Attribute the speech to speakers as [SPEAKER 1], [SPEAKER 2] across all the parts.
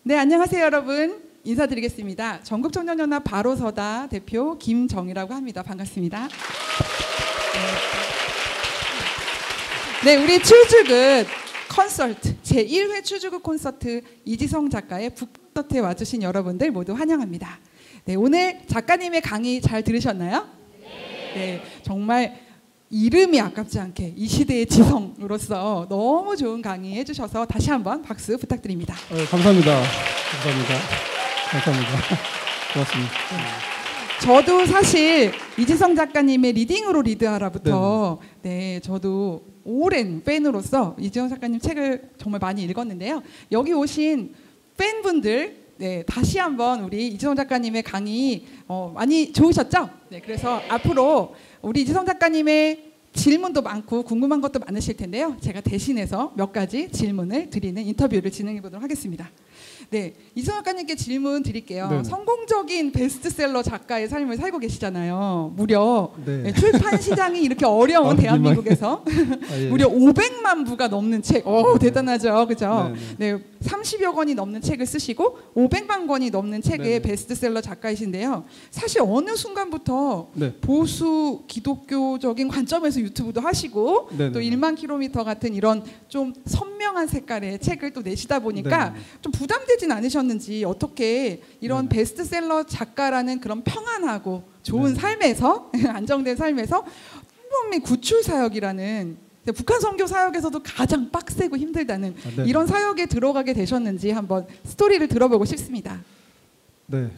[SPEAKER 1] 네, 안녕하세요 여러분. 인사드리겠습니다. 전국청년연합 바로서다 대표 김정희라고 합니다. 반갑습니다. 네, 우리 출주극 콘서트 제1회 출주극 콘서트 이지성 작가의 북더트에 와주신 여러분들 모두 환영합니다. 네, 오늘 작가님의 강의 잘 들으셨나요? 네, 정말 이름이 아깝지 않게 이 시대의 지성으로서 너무 좋은 강의 해주셔서 다시 한번 박수 부탁드립니다.
[SPEAKER 2] 감사합니다. 고맙습니다.
[SPEAKER 1] 저도 사실 이지성 작가님의 리딩으로 리드하라부터 네, 저도 오랜 팬으로서 이지성 작가님 책을 정말 많이 읽었는데요. 여기 오신 팬분들 네, 다시 한번 우리 이지성 작가님의 강의 많이 좋으셨죠? 네, 그래서 앞으로 우리 이지성 작가님의 질문도 많고 궁금한 것도 많으실 텐데요. 제가 대신해서 몇 가지 질문을 드리는 인터뷰를 진행해 보도록 하겠습니다. 네, 이지성 작가님께 질문 드릴게요. 네네. 성공적인 베스트셀러 작가의 삶을 살고 계시잖아요. 무려 네, 출판 시장이 이렇게 어려운 대한민국에서 예. 무려 500만 부가 넘는 책, 대단하죠, 그죠? 네, 30여 권이 넘는 책을 쓰시고 500만 권이 넘는 책의 베스트셀러 작가이신데요. 사실 어느 순간부터 보수 기독교적인 관점에서 유튜브도 하시고 또 1만 킬로미터 같은 이런 좀 선명한 색깔의 책을 또 내시다 보니까 좀 부담되진 않으셨는지 어떻게 이런 베스트셀러 작가라는 그런 평안하고 좋은 삶에서 안정된 삶에서 한국민 구출 사역이라는 북한 선교 사역에서도 가장 빡세고 힘들다는 이런 사역에 들어가게 되셨는지 한번 스토리를 들어보고 싶습니다.
[SPEAKER 2] 네,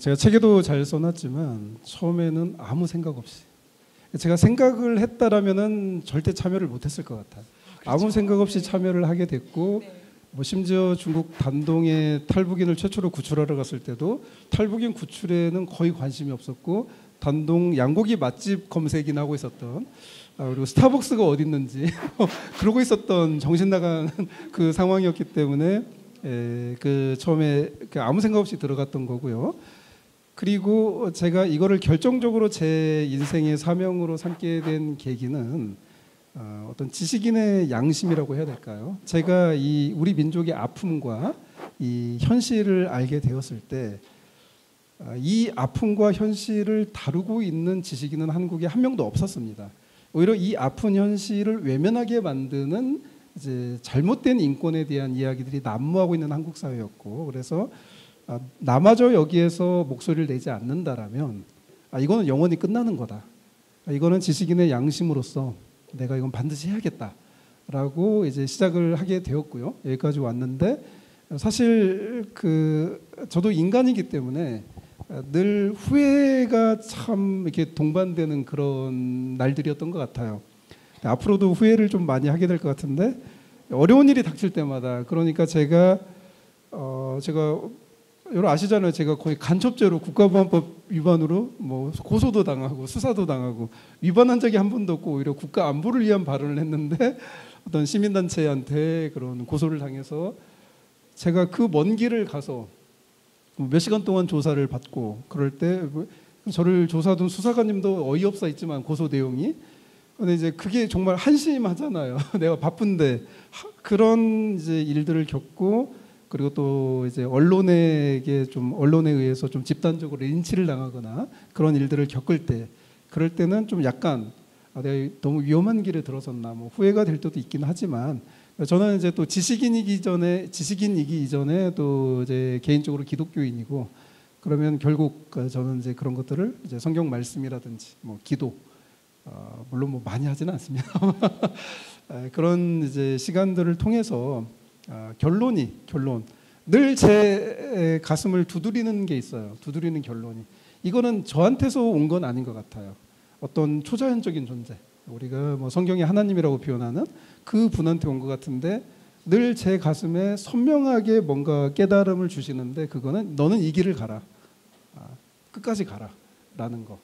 [SPEAKER 2] 제가 책에도 잘 써놨지만 처음에는 아무 생각 없이 제가 생각을 했다라면은 절대 참여를 못했을 것 같아요. 아무 생각 없이 참여를 하게 됐고 뭐 심지어 중국 단동에 탈북인을 최초로 구출하러 갔을 때도 탈북인 구출에는 거의 관심이 없었고 단동 양고기 맛집 검색이나 하고 있었던 그리고 스타벅스가 어디 있는지 그러고 있었던 정신 나간 그 상황이었기 때문에 처음에 아무 생각 없이 들어갔던 거고요. 그리고 제가 이거를 결정적으로 제 인생의 사명으로 삼게 된 계기는 어떤 지식인의 양심이라고 해야 될까요? 제가 우리 민족의 아픔과 이 현실을 알게 되었을 때 이 아픔과 현실을 다루고 있는 지식인은 한국에 한 명도 없었습니다. 오히려 이 아픈 현실을 외면하게 만드는 이제 잘못된 인권에 대한 이야기들이 난무하고 있는 한국 사회였고, 그래서 나마저 여기에서 목소리를 내지 않는다라면 이거는 영원히 끝나는 거다. 이거는 지식인의 양심으로서 내가 이건 반드시 해야겠다라고 이제 시작을 하게 되었고요. 여기까지 왔는데 사실 저도 인간이기 때문에 늘 후회가 참 이렇게 동반되는 그런 날들이었던 것 같아요. 앞으로도 후회를 좀 많이 하게 될 것 같은데 어려운 일이 닥칠 때마다 그러니까 제가 여러분 아시잖아요. 제가 거의 간첩죄로 국가보안법 위반으로 뭐 고소도 당하고 수사도 당하고 위반한 적이 한 번도 없고 오히려 국가 안보를 위한 발언을 했는데 어떤 시민단체한테 그런 고소를 당해서 제가 그 먼 길을 가서 몇 시간 동안 조사를 받고 그럴 때 저를 조사하던 수사관님도 어이없어 있지만 고소 내용이 근데 이제 그게 정말 한심하잖아요. 내가 바쁜데 그런 이제 일들을 겪고 그리고 또 이제 언론에 의해서 좀 집단적으로 린치를 당하거나 그런 일들을 겪을 때 그럴 때는 좀 약간 내가 너무 위험한 길에 들어섰나 뭐 후회가 될 때도 있긴 하지만 저는 이제 또 지식인이기 이전에 또 이제 개인적으로 기독교인이고 그러면 결국 저는 이제 그런 것들을 이제 성경 말씀이라든지 뭐 기도 물론 뭐 많이 하지는 않습니다. 그런 이제 시간들을 통해서 결론 늘 제 가슴을 두드리는 게 있어요. 두드리는 결론이 이거는 저한테서 온 건 아닌 것 같아요. 어떤 초자연적인 존재 우리가 뭐 성경의 하나님이라고 표현하는 그 분한테 온 것 같은데 늘 제 가슴에 선명하게 뭔가 깨달음을 주시는데 그거는 너는 이 길을 가라 끝까지 가라 라는 거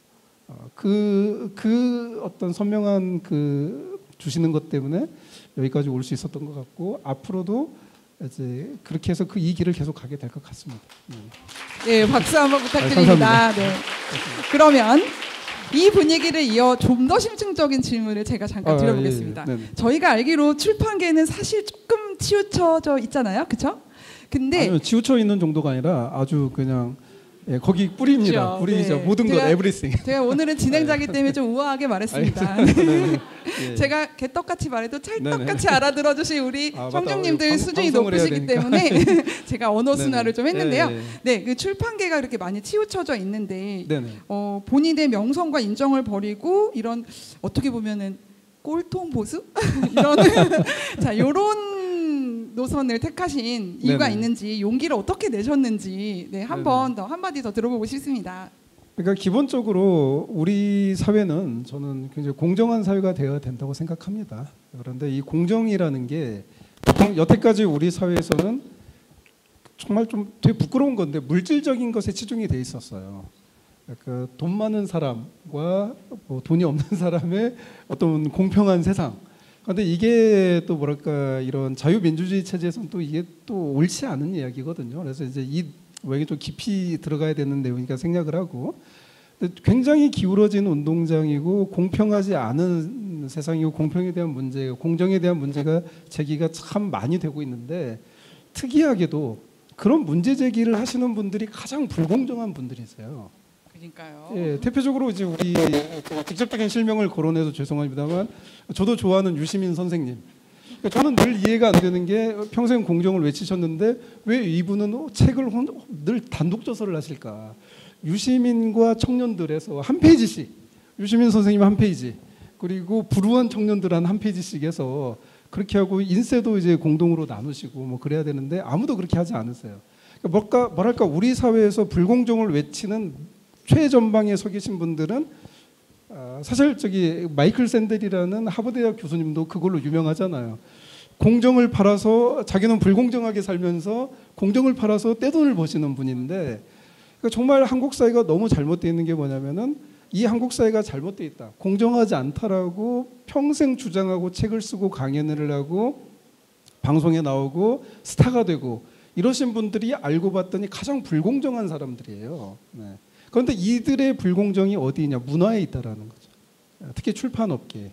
[SPEAKER 2] 그 어떤 선명한 주시는 것 때문에 여기까지 올 수 있었던 것 같고 앞으로도 이제 그렇게 해서 이 길을 계속 가게 될 것 같습니다.
[SPEAKER 1] 네, 박수 한번 부탁드립니다. 네. 그러면 이 분위기를 이어 좀 더 심층적인 질문을 제가 잠깐 드려보겠습니다. 저희가 알기로 출판계는 사실 조금 치우쳐져 있잖아요, 그렇죠? 근데
[SPEAKER 2] 아니요, 치우쳐 있는 정도가 아니라 아주 그냥 예, 거기 뿌리입니다.
[SPEAKER 1] 그렇죠.
[SPEAKER 2] 뿌리죠.
[SPEAKER 1] 네.
[SPEAKER 2] 모든 것 everything.
[SPEAKER 1] 제가 오늘은 진행자기 때문에 좀 우아하게 말했습니다.
[SPEAKER 2] 예.
[SPEAKER 1] 제가 개떡같이 말해도 찰떡같이 알아들어 주신 우리
[SPEAKER 2] 맞다.
[SPEAKER 1] 청중님들 수준이
[SPEAKER 2] 방송을 해야
[SPEAKER 1] 높으시기
[SPEAKER 2] 되니까.
[SPEAKER 1] 때문에 제가 언어 순화를 좀 했는데요.
[SPEAKER 2] 예.
[SPEAKER 1] 네, 그 출판계가 이렇게 많이 치우쳐져 있는데
[SPEAKER 2] 네네.
[SPEAKER 1] 본인의 명성과 인정을 버리고 이런 어떻게 보면은 꼴통 보수 이런 자 요런 노선을 택하신 이유가
[SPEAKER 2] 네네.
[SPEAKER 1] 있는지 용기를 어떻게 내셨는지 네, 한번 더 한마디 더 들어보고 싶습니다.
[SPEAKER 2] 그러니까 기본적으로 우리 사회는 저는 굉장히 공정한 사회가 되어야 된다고 생각합니다. 그런데 이 공정이라는 게 보통 여태까지 우리 사회에서는 정말 좀 되게 부끄러운 건데 물질적인 것에 치중이 돼 있었어요. 그러니까 돈 많은 사람과 뭐 돈이 없는 사람의 어떤 공평한 세상. 그런데 이게 또 뭐랄까 이런 자유민주주의 체제에서는 또 이게 또 옳지 않은 이야기거든요. 그래서 이제 이 외에 좀 깊이 들어가야 되는 내용이니까 생략을 하고 굉장히 기울어진 운동장이고 공평하지 않은 세상이고 공평에 대한 문제, 공정에 대한 문제가 제기가 참 많이 되고 있는데 특이하게도 그런 문제 제기를 하시는 분들이 가장 불공정한 분들이세요.
[SPEAKER 1] 그러니까요.
[SPEAKER 2] 예, 대표적으로 이제 우리 직접적인 실명을 거론해서 죄송합니다만 저도 좋아하는 유시민 선생님. 그러니까 저는 늘 이해가 안 되는 게 평생 공정을 외치셨는데 왜 이분은 책을 늘 단독 저서를 하실까? 유시민과 청년들에서 한 페이지씩, 유시민 선생님 한 페이지, 그리고 불우한 청년들 한 페이지씩 해서 그렇게 하고 인쇄도 이제 공동으로 나누시고 뭐 그래야 되는데 아무도 그렇게 하지 않으세요. 그러니까 뭐랄까 우리 사회에서 불공정을 외치는 최전방에 서 계신 분들은 사실 저기 마이클 샌델이라는 하버드대학 교수님도 그걸로 유명하잖아요. 공정을 팔아서 자기는 불공정하게 살면서 공정을 팔아서 떼돈을 버시는 분인데 그러니까 정말 한국 사회가 너무 잘못되어 있는 게 뭐냐면은 이 한국 사회가 잘못되어 있다. 공정하지 않다라고 평생 주장하고 책을 쓰고 강연을 하고 방송에 나오고 스타가 되고 이러신 분들이 알고 봤더니 가장 불공정한 사람들이에요. 네. 그런데 이들의 불공정이 어디 있냐? 문화에 있다라는 거죠. 특히 출판업계.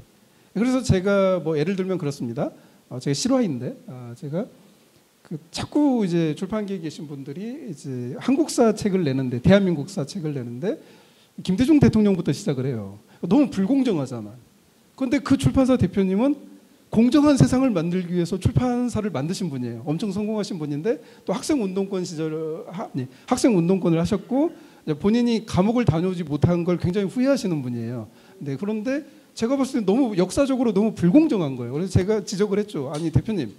[SPEAKER 2] 그래서 제가 뭐 예를 들면 그렇습니다. 제가 실화인데 제가 자꾸 이제 출판계에 계신 분들이 이제 한국사 책을 내는데 대한민국사 책을 내는데 김대중 대통령부터 시작을 해요. 너무 불공정하잖아. 그런데 그 출판사 대표님은 공정한 세상을 만들기 위해서 출판사를 만드신 분이에요. 엄청 성공하신 분인데 또 학생운동권 시절 학생운동권을 하셨고 본인이 감옥을 다녀오지 못한 걸 굉장히 후회하시는 분이에요. 네, 그런데 제가 봤을 때 너무 역사적으로 너무 불공정한 거예요. 그래서 제가 지적을 했죠. 아니 대표님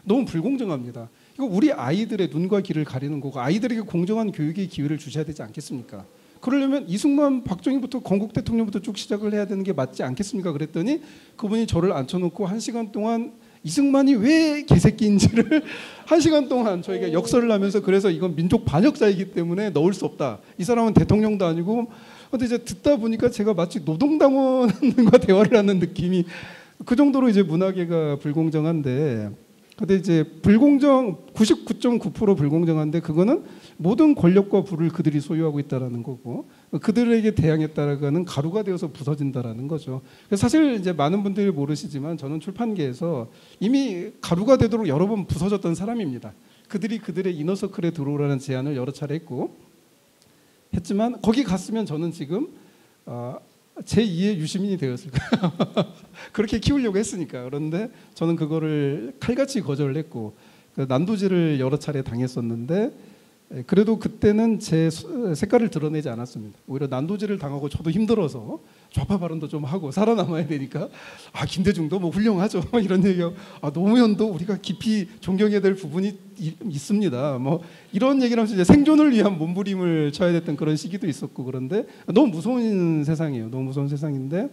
[SPEAKER 2] 너무 불공정합니다. 이거 우리 아이들의 눈과 귀를 가리는 거고 아이들에게 공정한 교육의 기회를 주셔야 되지 않겠습니까? 그러려면 이승만, 박정희부터 건국 대통령부터 쭉 시작을 해야 되는 게 맞지 않겠습니까? 그랬더니 그분이 저를 앉혀놓고 1시간 동안 이승만이 왜 개새끼인지를 1시간 동안 저희가 역설을 하면서 그래서 이건 민족 반역자이기 때문에 넣을 수 없다. 이 사람은 대통령도 아니고 근데 이제 듣다 보니까 제가 마치 노동당원과 대화를 하는 느낌이 그 정도로 이제 문화계가 불공정한데 근데 이제 불공정 99.9% 불공정한데 그거는 모든 권력과 부를 그들이 소유하고 있다라는 거고 그들에게 대항했다라는 가루가 되어서 부서진다라는 거죠. 그래서 사실 이제 많은 분들이 모르시지만 저는 출판계에서 이미 가루가 되도록 여러 번 부서졌던 사람입니다. 그들이 그들의 이너서클에 들어오라는 제안을 여러 차례 했지만 거기 갔으면 저는 지금 제2의 유시민이 되었을 거예요. 그렇게 키우려고 했으니까. 그런데 저는 그거를 칼같이 거절을 했고 난도질을 여러 차례 당했었는데 그래도 그때는 제 색깔을 드러내지 않았습니다. 오히려 난도질을 당하고 저도 힘들어서 좌파 발언도 좀 하고 살아남아야 되니까 김대중도 뭐 훌륭하죠 이런 얘기하고 노무현도 우리가 깊이 존경해야 될 부분이 있습니다. 뭐 이런 얘기를 하면서 이제 생존을 위한 몸부림을 쳐야 됐던 그런 시기도 있었고 그런데 너무 무서운 세상이에요. 너무 무서운 세상인데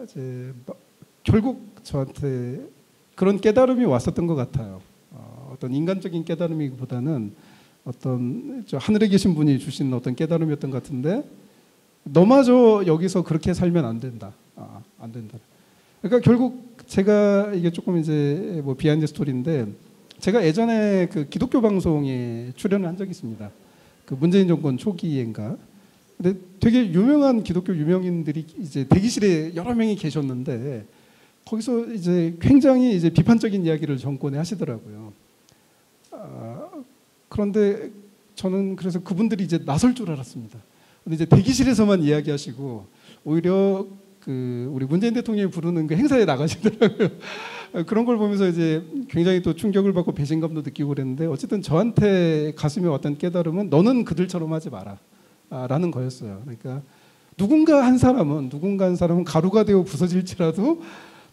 [SPEAKER 2] 이제 결국 저한테 그런 깨달음이 왔었던 것 같아요. 어떤 인간적인 깨달음이보다는 어떤 하늘에 계신 분이 주신 어떤 깨달음이었던 것 같은데 너마저 여기서 그렇게 살면 안 된다. 안 된다. 그러니까 결국 제가 이게 조금 이제 뭐 비하인드 스토리인데 제가 예전에 그 기독교 방송에 출연을 한 적이 있습니다. 그 문재인 정권 초기인가. 근데 되게 유명한 기독교 유명인들이 이제 대기실에 여러 명이 계셨는데 거기서 이제 굉장히 이제 비판적인 이야기를 정권에 하시더라고요. 그런데 저는 그래서 그분들이 이제 나설 줄 알았습니다. 근데 이제 대기실에서만 이야기하시고 오히려 그 우리 문재인 대통령이 부르는 그 행사에 나가시더라고요. 그런 걸 보면서 이제 굉장히 또 충격을 받고 배신감도 느끼고 그랬는데 어쨌든 저한테 가슴에 왔던 깨달음은 너는 그들처럼 하지 마라 라는 거였어요. 그러니까 누군가 한 사람은 가루가 되어 부서질지라도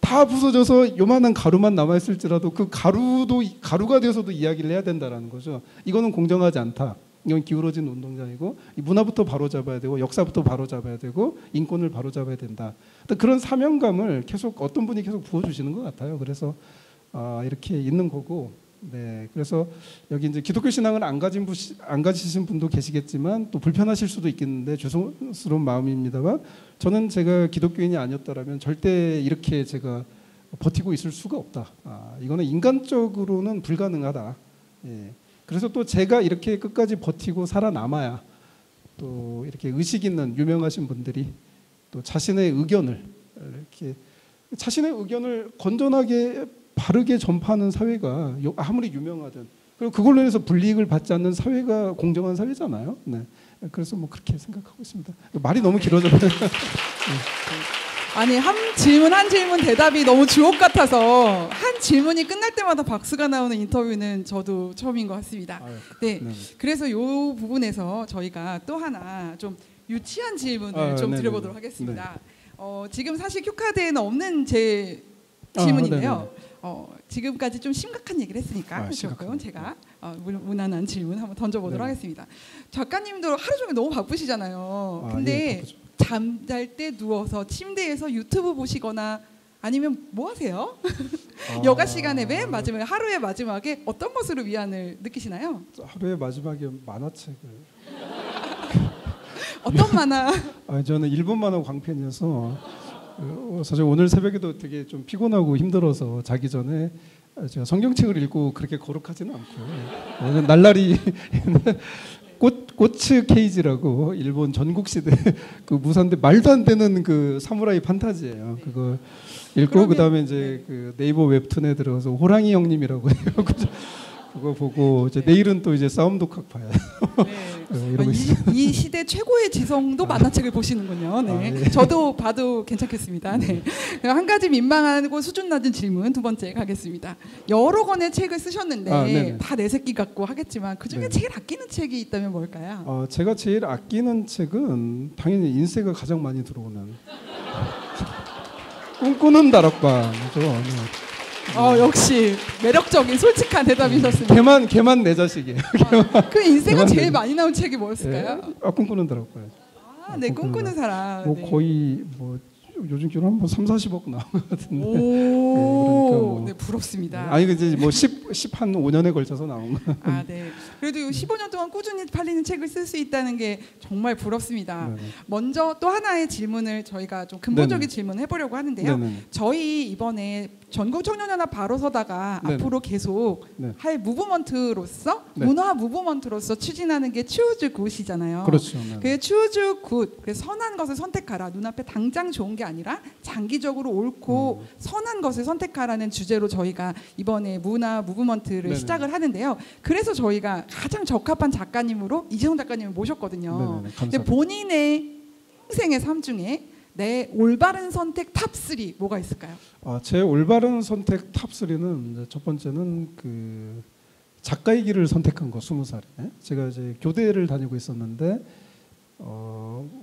[SPEAKER 2] 다 부서져서 요만한 가루만 남아있을지라도 그 가루가 되어서도 이야기를 해야 된다라는 거죠. 이거는 공정하지 않다. 이건 기울어진 운동장이고 이 문화부터 바로잡아야 되고 역사부터 바로잡아야 되고 인권을 바로잡아야 된다. 그런 사명감을 계속 어떤 분이 계속 부어주시는 것 같아요. 그래서 이렇게 있는 거고, 네. 그래서 여기 이제 기독교 신앙을 안 가지신 분도 계시겠지만 또 불편하실 수도 있겠는데 죄송스러운 마음입니다만 저는 제가 기독교인이 아니었다라면 절대 이렇게 제가 버티고 있을 수가 없다. 이거는 인간적으로는 불가능하다. 예. 그래서 또 제가 이렇게 끝까지 버티고 살아남아야 또 이렇게 의식 있는 유명하신 분들이 또 자신의 의견을 건전하게 바르게 전파하는 사회가 아무리 유명하든 그리고 그걸로 인해서 불이익을 받지 않는 사회가 공정한 사회잖아요. 네. 그래서 뭐 그렇게 생각하고 있습니다. 말이 너무 길어졌네요.
[SPEAKER 1] 아니 한 질문 대답이 너무 주옥 같아서 한 질문이 끝날 때마다 박수가 나오는 인터뷰는 저도 처음인 것 같습니다. 네, 그래서 이 부분에서 저희가 또 하나 좀 유치한 질문을 좀 드려보도록 하겠습니다. 지금 사실 큐카드에는 없는 제 질문인데요. 지금까지 좀 심각한 얘기를 했으니까 조금 제가 무난한 질문 한번 던져보도록 하겠습니다. 작가님도 하루 종일 너무 바쁘시잖아요. 근데 예, 잠잘 때 누워서 침대에서 유튜브 보시거나 아니면 뭐 하세요? 여가 시간에 맨 마지막에 하루의 마지막에 어떤 것으로 위안을 느끼시나요?
[SPEAKER 2] 하루의 마지막에 만화책을
[SPEAKER 1] 어떤 만화?
[SPEAKER 2] 저는 일본 만화 광팬이어서 사실 오늘 새벽에도 되게 좀 피곤하고 힘들어서 자기 전에 제가 성경책을 읽고 그렇게 거룩하지는 않고요. 날라리 꼬츠 케이지라고 일본 전국시대 그 무산대 말도 안 되는 그 사무라이 판타지예요. 그거 읽고 그다음에 이제 그 네이버 웹툰에 들어가서 호랑이 형님이라고 해요. 그거 보고 이제 내일은 또 이제 싸움 독학 봐요.
[SPEAKER 1] 네. 이 시대 최고의 지성도 만화책을 보시는군요. 네. 네. 저도 봐도 괜찮겠습니다. 네. 한 가지 민망하고 수준 낮은 질문 두 번째 가겠습니다. 여러 권의 책을 쓰셨는데 다 내 새끼 같고 하겠지만 그 중에 제일 아끼는 책이 있다면 뭘까요?
[SPEAKER 2] 제가 제일 아끼는 책은 당연히 인쇄가 가장 많이 들어오는 꿈꾸는 다락방이죠.
[SPEAKER 1] 역시 매력적인 솔직한 대답이셨습니다.
[SPEAKER 2] 걔만 내 자식이에요.
[SPEAKER 1] 그 인쇄가 제일 많이 나온 책이 뭐였을까요?
[SPEAKER 2] 꿈꾸는 다락방.
[SPEAKER 1] 네, 꿈꾸는 사람.
[SPEAKER 2] 뭐 거의 뭐 요즘 기준 한 3, 40억 나온 것 같은데.
[SPEAKER 1] 오, 네, 부럽습니다.
[SPEAKER 2] 아니 이제 뭐 10한 5년에 걸쳐서 나온 거.
[SPEAKER 1] 네. 그래도 15년 동안 꾸준히 팔리는 책을 쓸 수 있다는 게 정말 부럽습니다. 네네. 먼저 또 하나의 질문을 저희가 좀 근본적인 질문을 해보려고 하는데요. 네네. 저희 이번에 전국 청년연합 바로 서다가 앞으로 계속 할 무브먼트로서 문화 무브먼트로서 추진하는 게 추즈 굿이잖아요.
[SPEAKER 2] 그렇죠.
[SPEAKER 1] 그 추즈 굿, 선한 것을 선택하라. 눈앞에 당장 좋은 게 아니라 장기적으로 옳고 선한 것을 선택하라는 주제로 저희가 이번에 문화 무브먼트를 시작을 하는데요. 그래서 저희가 가장 적합한 작가님으로 이재성 작가님을 모셨거든요. 근데 본인의 인생의 삶 중에 내 올바른 선택 탑3 뭐가 있을까요?
[SPEAKER 2] 제 올바른 선택 탑3는 첫 번째는 그 작가의 길을 선택한 거 20살에. 제가 이제 교대를 다니고 있었는데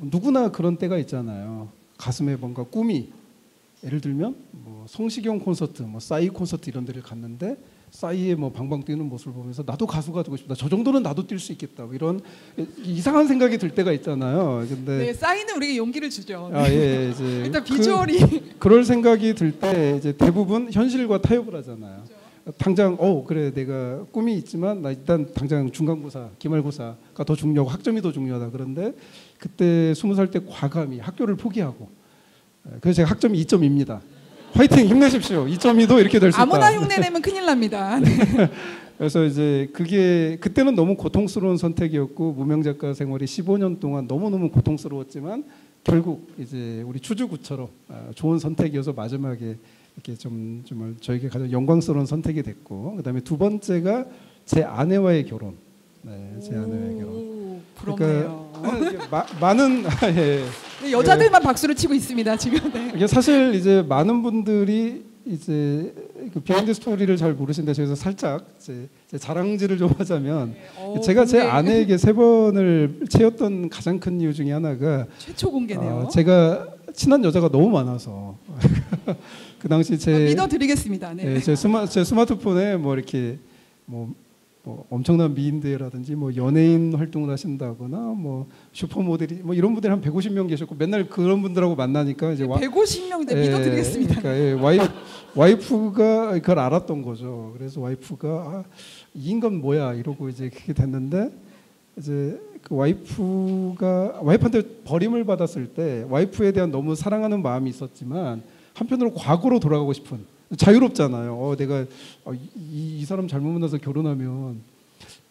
[SPEAKER 2] 누구나 그런 때가 있잖아요. 가슴에 뭔가 꿈이 예를 들면 뭐 성시경 콘서트, 뭐 싸이 콘서트 이런 데를 갔는데 싸이의 뭐 방방 뛰는 모습을 보면서 나도 가수가 되고 싶다. 저 정도는 나도 뛸 수 있겠다. 뭐 이런 이상한 생각이 들 때가 있잖아요. 근데
[SPEAKER 1] 싸이는 우리에게 용기를 주죠.
[SPEAKER 2] 이제
[SPEAKER 1] 일단 비주얼이
[SPEAKER 2] 그럴 생각이 들 때 이제 대부분 현실과 타협을 하잖아요. 그렇죠. 당장 그래 내가 꿈이 있지만 나 일단 당장 중간고사, 기말고사가 더 중요하고 학점이 더 중요하다. 그런데 그때 20살 때 과감히 학교를 포기하고 그래서 제가 학점이 2점입니다. 화이팅 힘내십시오. 2.2도 이렇게 될 수 있다.
[SPEAKER 1] 아무나 흉내내면 큰일 납니다. 네.
[SPEAKER 2] 그래서 이제 그때는 너무 고통스러운 선택이었고 무명 작가 생활이 15년 동안 너무너무 고통스러웠지만 결국 이제 우리 추주구처럼 좋은 선택이어서 마지막에 이렇게 좀 저에게 가장 영광스러운 선택이 됐고 그다음에 두 번째가 제 아내와의 결혼. 네, 제 아내와의 결혼.
[SPEAKER 1] 오, 부럽네요.
[SPEAKER 2] 많은 예.
[SPEAKER 1] 네, 여자들만 박수를 치고 있습니다 지금. 네.
[SPEAKER 2] 이게 사실 이제 많은 분들이 이제 그 비하인드 스토리를 잘 모르시는데 저기서 살짝 제 자랑질을 좀 하자면 제가 제 아내에게 3번을 채웠던 가장 큰 이유 중에 하나가
[SPEAKER 1] 최초 공개네요.
[SPEAKER 2] 제가 친한 여자가 너무 많아서 그 당시
[SPEAKER 1] 믿어드리겠습니다. 네.
[SPEAKER 2] 제 스마트폰에 뭐 이렇게 뭐 엄청난 미인대라든지 뭐 연예인 활동을 하신다거나 뭐 슈퍼모델이 뭐 이런 분들이 한 150명 계셨고 맨날 그런 분들하고 만나니까 이제
[SPEAKER 1] 150명인데 믿어드리겠습니다.
[SPEAKER 2] 그러니까 와이프가 그걸 알았던 거죠. 그래서 와이프가 이 인간 뭐야 이러고 이제 그게 됐는데 이제 그 와이프한테 버림을 받았을 때 와이프에 대한 너무 사랑하는 마음이 있었지만 한편으로 과거로 돌아가고 싶은 자유롭잖아요. 내가 이 사람 잘못 만나서 결혼하면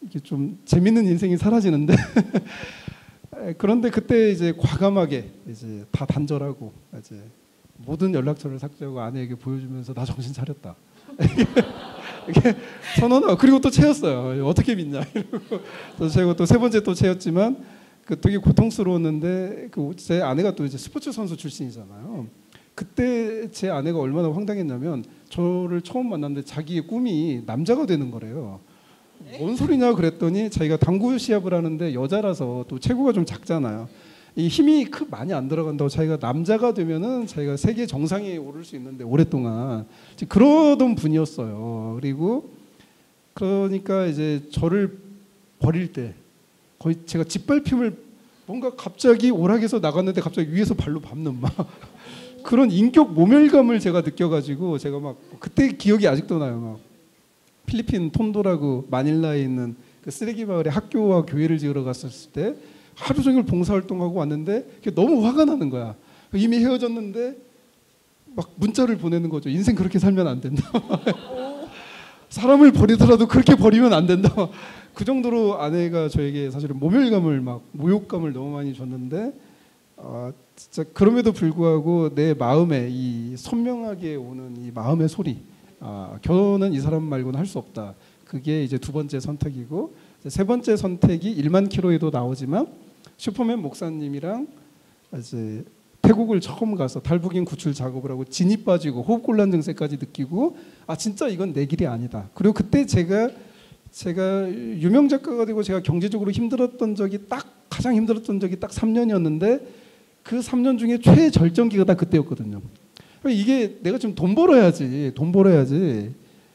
[SPEAKER 2] 이게 좀 재밌는 인생이 사라지는데 그런데 그때 이제 과감하게 이제 다 단절하고 이제 모든 연락처를 삭제하고 아내에게 보여주면서 나 정신 차렸다. 이게 선언하고 그리고 또 채웠어요. 어떻게 믿냐 이러고 또 채고 또 3번째 또 채웠지만 그 되게 고통스러웠는데 제 아내가 또 이제 스포츠 선수 출신이잖아요. 그때 제 아내가 얼마나 황당했냐면 저를 처음 만났는데 자기의 꿈이 남자가 되는 거래요. 뭔 소리냐 그랬더니 자기가 당구 시합을 하는데 여자라서 또 체구가 좀 작잖아요. 이 힘이 많이 안 들어간다고 자기가 남자가 되면은 자기가 세계 정상에 오를 수 있는데 오랫동안 그러던 분이었어요. 그리고 그러니까 이제 저를 버릴 때 거의 제가 짓밟힘을 뭔가 갑자기 오락에서 나갔는데 갑자기 위에서 발로 밟는 막 그런 인격 모멸감을 제가 느껴가지고 제가 막 그때 기억이 아직도 나요. 막 필리핀 톤도라고 마닐라에 있는 그 쓰레기 마을에 학교와 교회를 지으러 갔을 때 하루 종일 봉사활동하고 왔는데 너무 화가 나는 거야. 이미 헤어졌는데 막 문자를 보내는 거죠. 인생 그렇게 살면 안 된다. 사람을 버리더라도 그렇게 버리면 안 된다. 그 정도로 아내가 저에게 사실은 모멸감을 막 모욕감을 너무 많이 줬는데 진짜 그럼에도 불구하고 내 마음에 이 선명하게 오는 이 마음의 소리 결혼은 이 사람 말고는 할 수 없다. 그게 이제 2번째 선택이고 3번째 선택이 1만 킬로에도 나오지만 슈퍼맨 목사님이랑 이제 태국을 처음 가서 탈북인 구출 작업을 하고 진이 빠지고 호흡곤란 증세까지 느끼고 진짜 이건 내 길이 아니다. 그리고 그때 제가 유명 작가가 되고 제가 경제적으로 힘들었던 적이 가장 힘들었던 적이 딱 3년이었는데 그 3년 중에 최절정기가 다 그때였거든요. 이게 내가 지금 돈 벌어야지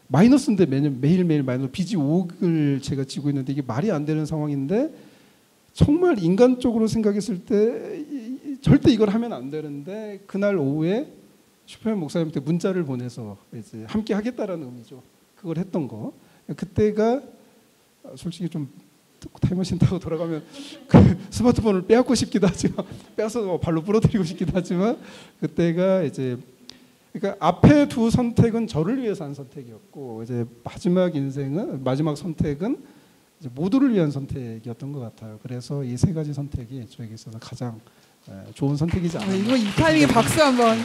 [SPEAKER 2] 마이너스인데 매일매일 마이너스 빚이 5억을 제가 지고 있는데 이게 말이 안 되는 상황인데 정말 인간적으로 생각했을 때 절대 이걸 하면 안 되는데 그날 오후에 슈퍼맨 목사님한테 문자를 보내서 이제 함께 하겠다라는 의미죠. 그걸 했던 거. 그때가 솔직히 좀 타임머신 타고 돌아가면 그 스마트폰을 빼앗고 싶기도 하지만 빼앗아서 발로 부러뜨리고 싶기도 하지만 그때가 이제 그러니까 앞에 2 선택은 저를 위해서 한 선택이었고 이제 마지막 선택은 이제 모두를 위한 선택이었던 것 같아요. 그래서 이 3가지 선택이 저에게 있어서 가장 좋은 선택이지 않나.
[SPEAKER 1] 이거 이 타이밍에 박수 한번.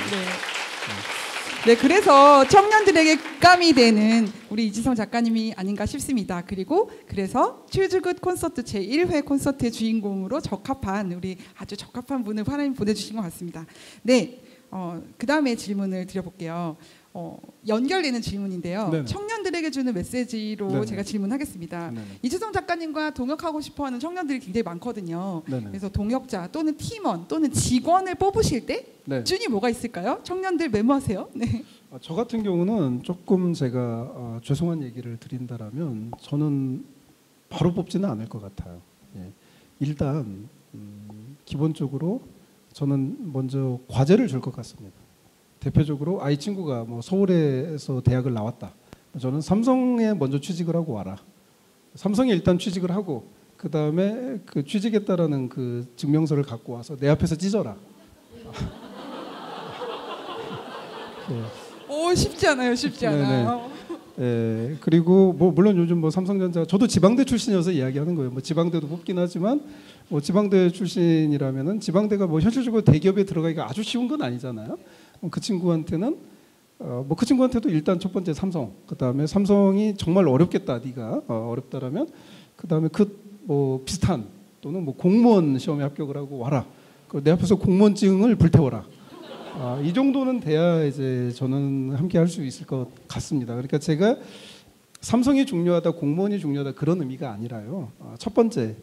[SPEAKER 1] 네, 그래서 청년들에게 감이 되는 우리 이지성 작가님이 아닌가 싶습니다. 그래서 츄즈굿 콘서트 제1회 콘서트의 주인공으로 우리 아주 적합한 분을 하나님 보내주신 것 같습니다. 네, 그 다음에 질문을 드려볼게요. 연결되는 질문인데요.
[SPEAKER 2] 네네.
[SPEAKER 1] 청년들에게 주는 메시지로
[SPEAKER 2] 네네.
[SPEAKER 1] 제가 질문하겠습니다.
[SPEAKER 2] 네네.
[SPEAKER 1] 이지성 작가님과 동역하고 싶어하는 청년들이 굉장히 많거든요.
[SPEAKER 2] 네네.
[SPEAKER 1] 그래서 동역자 또는 팀원 또는 직원을 뽑으실 때
[SPEAKER 2] 네.
[SPEAKER 1] 기준이 뭐가 있을까요? 청년들 메모하세요. 네.
[SPEAKER 2] 저 같은 경우는 조금 제가 죄송한 얘기를 드린다라면 저는 바로 뽑지는 않을 것 같아요. 예. 일단 기본적으로 저는 먼저 과제를 줄 것 같습니다. 대표적으로 이 친구가 뭐 서울에서 대학을 나왔다. 저는 삼성에 먼저 취직을 하고 와라. 삼성에 일단 취직을 하고 그 다음에 그 취직했다라는 그 증명서를 갖고 와서 내 앞에서 찢어라.
[SPEAKER 1] 오, 쉽지 않아요.
[SPEAKER 2] 예, 그리고 뭐 물론 요즘 뭐 삼성전자 저도 지방대 출신이어서 이야기하는 거예요. 뭐 지방대도 뽑긴 하지만 뭐 지방대 출신이라면은 지방대가 뭐 현실적으로 대기업에 들어가기가 아주 쉬운 건 아니잖아요. 그 친구한테는 뭐 그 친구한테도 일단 첫 번째 삼성, 그 다음에 삼성이 정말 어렵겠다, 네가 어렵다라면 그 다음에 그 뭐 비슷한 또는 뭐 공무원 시험에 합격을 하고 와라. 내 앞에서 공무원증을 불태워라. 이 정도는 돼야 이제 저는 함께 할 수 있을 것 같습니다. 그러니까 제가 삼성이 중요하다, 공무원이 중요하다 그런 의미가 아니라요. 첫 번째,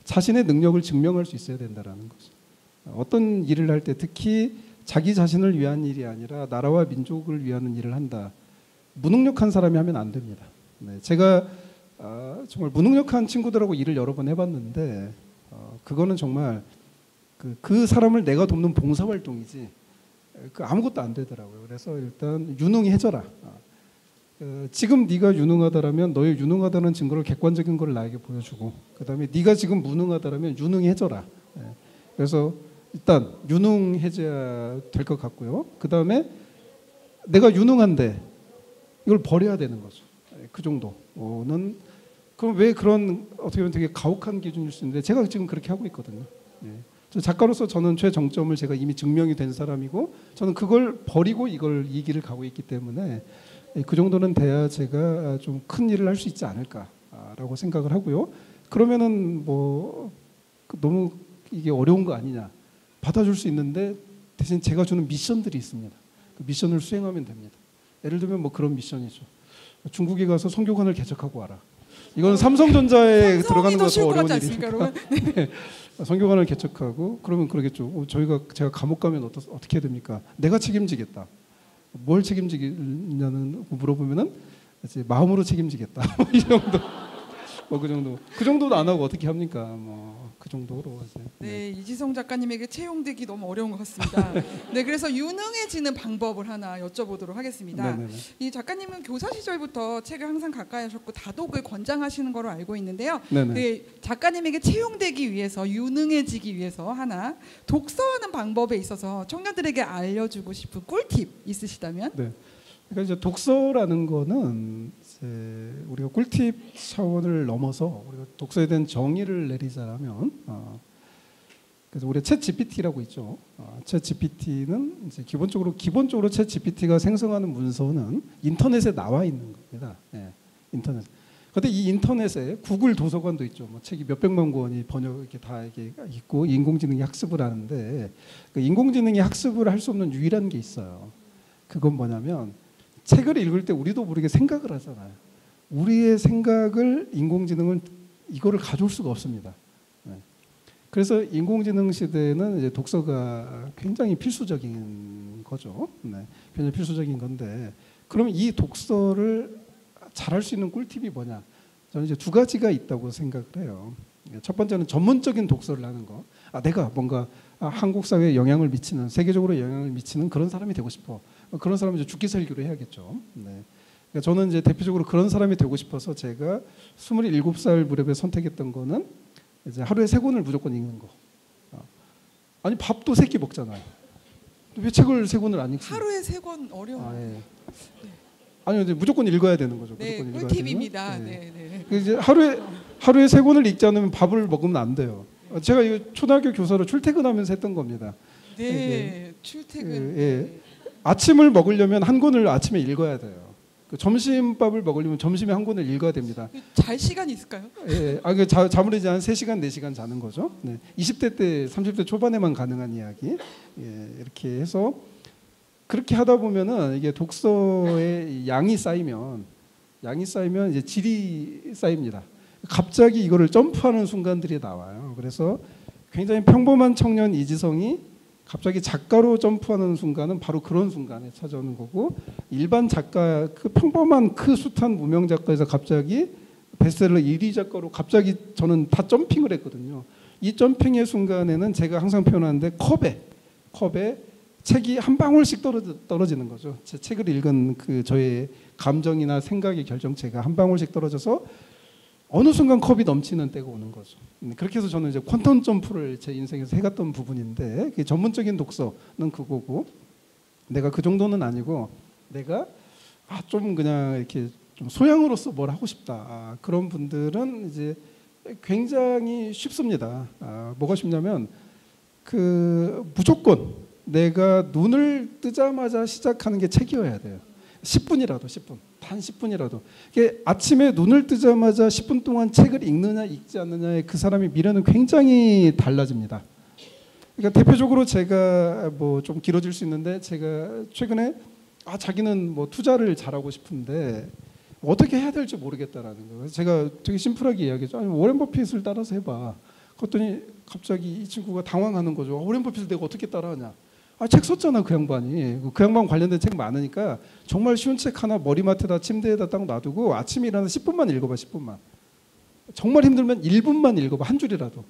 [SPEAKER 2] 자신의 능력을 증명할 수 있어야 된다라는 거죠. 어떤 일을 할 때 특히 자기 자신을 위한 일이 아니라 나라와 민족을 위한 일을 한다. 무능력한 사람이 하면 안 됩니다. 네, 제가 정말 무능력한 친구들하고 일을 여러 번 해봤는데 그거는 정말 그 사람을 내가 돕는 봉사활동이지 아무것도 안 되더라고요. 그래서 일단 유능해져라. 지금 네가 유능하다라면 너의 유능하다는 증거를 객관적인 걸 나에게 보여주고 그 다음에 네가 지금 무능하다라면 유능해져라. 그래서 일단 유능해져야 될 것 같고요. 그 다음에 내가 유능한데 이걸 버려야 되는 거죠. 그 정도는 그럼 왜 그런 어떻게 보면 되게 가혹한 기준일 수 있는데 제가 지금 그렇게 하고 있거든요. 작가로서 저는 최정점을 제가 이미 증명이 된 사람이고 저는 그걸 버리고 이 길을 가고 있기 때문에 그 정도는 돼야 제가 좀 큰 일을 할 수 있지 않을까라고 생각을 하고요. 그러면은 뭐 너무 이게 어려운 거 아니냐 받아줄 수 있는데 대신 제가 주는 미션들이 있습니다. 그 미션을 수행하면 됩니다. 예를 들면 뭐 그런 미션이죠. 중국에 가서 선교관을 개척하고 와라. 이건 삼성전자에 들어가는 것보다 더 어려운 일이니까. 네. 선교관을 개척하고 그러면 그러겠죠. 제가 감옥 가면 어떻게 해야 됩니까? 내가 책임지겠다. 뭘 책임지겠냐는 물어보면은 이제 마음으로 책임지겠다. 이 정도. 뭐 그 정도도 안 하고 어떻게 합니까? 뭐 그 정도로 이제.
[SPEAKER 1] 네, 이지성 작가님에게 채용되기 너무 어려운 것 같습니다. 네, 그래서 유능해지는 방법을 하나 여쭤보도록 하겠습니다.
[SPEAKER 2] 네네네.
[SPEAKER 1] 이 작가님은 교사 시절부터 책을 항상 가까이 하셨고 다독을 권장하시는 걸로 알고 있는데요. 네, 작가님에게 채용되기 위해서 유능해지기 위해서 하나 독서하는 방법에 있어서 청년들에게 알려주고 싶은 꿀팁 있으시다면?
[SPEAKER 2] 네. 그러니까 이제 독서라는 거는 이제 우리가 꿀팁 차원을 넘어서 우리가 독서에 대한 정의를 내리자면 그래서 우리 챗 GPT라고 있죠. 챗 GPT는 이제 기본적으로 챗 GPT가 생성하는 문서는 인터넷에 나와 있는 겁니다. 네, 인터넷. 그런데 이 인터넷에 구글 도서관도 있죠. 뭐 책이 몇백만 권이 번역 이렇게 다 이렇게 있고 인공지능이 학습을 하는데 그 인공지능이 학습을 할 수 없는 유일한 게 있어요. 그건 뭐냐면 책을 읽을 때 우리도 모르게 생각을 하잖아요. 우리의 생각을 인공지능은 이거를 가져올 수가 없습니다. 네. 그래서 인공지능 시대에는 이제 독서가 굉장히 필수적인 거죠. 네. 굉장히 필수적인 건데 그러면 이 독서를 잘할 수 있는 꿀팁이 뭐냐? 저는 이제 두 가지가 있다고 생각을 해요. 첫 번째는 전문적인 독서를 하는 거. 내가 뭔가 한국 사회에 영향을 미치는 세계적으로 영향을 미치는 그런 사람이 되고 싶어. 그런 사람은 이제 죽기 살기로 해야겠죠. 네. 그러니까 저는 이제 대표적으로 그런 사람이 되고 싶어서 제가 27살 무렵에 선택했던 거는 이제 하루에 3권을 무조건 읽는 거. 아니 밥도 3끼 먹잖아요. 왜 책을 3권을 안 읽습니까?
[SPEAKER 1] 하루에 3권 어려워요.
[SPEAKER 2] 예. 아니요, 이제 무조건 읽어야 되는 거죠.
[SPEAKER 1] 네,
[SPEAKER 2] 무조건
[SPEAKER 1] 꿀팁입니다.
[SPEAKER 2] 네.
[SPEAKER 1] 네.
[SPEAKER 2] 이제 하루에 3권을 읽지 않으면 밥을 먹으면 안 돼요. 제가 이거 초등학교 교사로 출퇴근하면서 했던 겁니다.
[SPEAKER 1] 네, 출퇴근.
[SPEAKER 2] 예. 아침을 먹으려면 1권을 아침에 읽어야 돼요. 점심밥을 먹으려면 점심에 1권을 읽어야 됩니다.
[SPEAKER 1] 잘 시간이 있을까요?
[SPEAKER 2] 예. 잠을 이제 한 3시간, 4시간 자는 거죠. 네. 20대 때, 30대 초반에만 가능한 이야기. 예. 이렇게 해서 그렇게 하다 보면은 이게 독서의 양이 쌓이면 이제 질이 쌓입니다. 갑자기 이거를 점프하는 순간들이 나와요. 그래서 굉장히 평범한 청년 이지성이 갑자기 작가로 점프하는 순간은 바로 그런 순간에 찾아오는 거고 일반 작가 그 평범한 그 숱한 무명 작가에서 갑자기 베스트셀러 1위 작가로 갑자기 저는 다 점핑을 했거든요. 이 점핑의 순간에는 제가 항상 표현하는데 컵에 책이 한 방울씩 떨어지는 거죠. 제 책을 읽은 그 저의 감정이나 생각의 결정체가 한 방울씩 떨어져서 어느 순간 컵이 넘치는 때가 오는 거죠. 그렇게 해서 저는 이제 퀀텀 점프를 제 인생에서 해갔던 부분인데 전문적인 독서는 그거고 내가 그 정도는 아니고 내가 좀 그냥 이렇게 좀 소양으로서 뭘 하고 싶다. 그런 분들은 이제 굉장히 쉽습니다. 뭐가 쉽냐면 무조건 내가 눈을 뜨자마자 시작하는 게 책이어야 돼요. 10분이라도 10분. 단 10분이라도. 이게 아침에 눈을 뜨자마자 10분 동안 책을 읽느냐 읽지 않느냐의 그 사람의 미래는 굉장히 달라집니다. 그러니까 대표적으로 제가 뭐 좀 길어질 수 있는데 제가 최근에 자기는 뭐 투자를 잘하고 싶은데 어떻게 해야 될지 모르겠다라는 거예요. 제가 되게 심플하게 이야기했죠. 아니, 워렌 버핏을 따라서 해봐. 그랬더니 갑자기 이 친구가 당황하는 거죠. 워렌 버핏을 내가 어떻게 따라하냐. 책 썼잖아 그 양반이. 그 양반 관련된 책 많으니까 정말 쉬운 책 하나 머리맡에다 침대에다 딱 놔두고 아침에 일어나서 10분만 읽어봐. 10분만. 정말 힘들면 1분만 읽어봐. 한 줄이라도.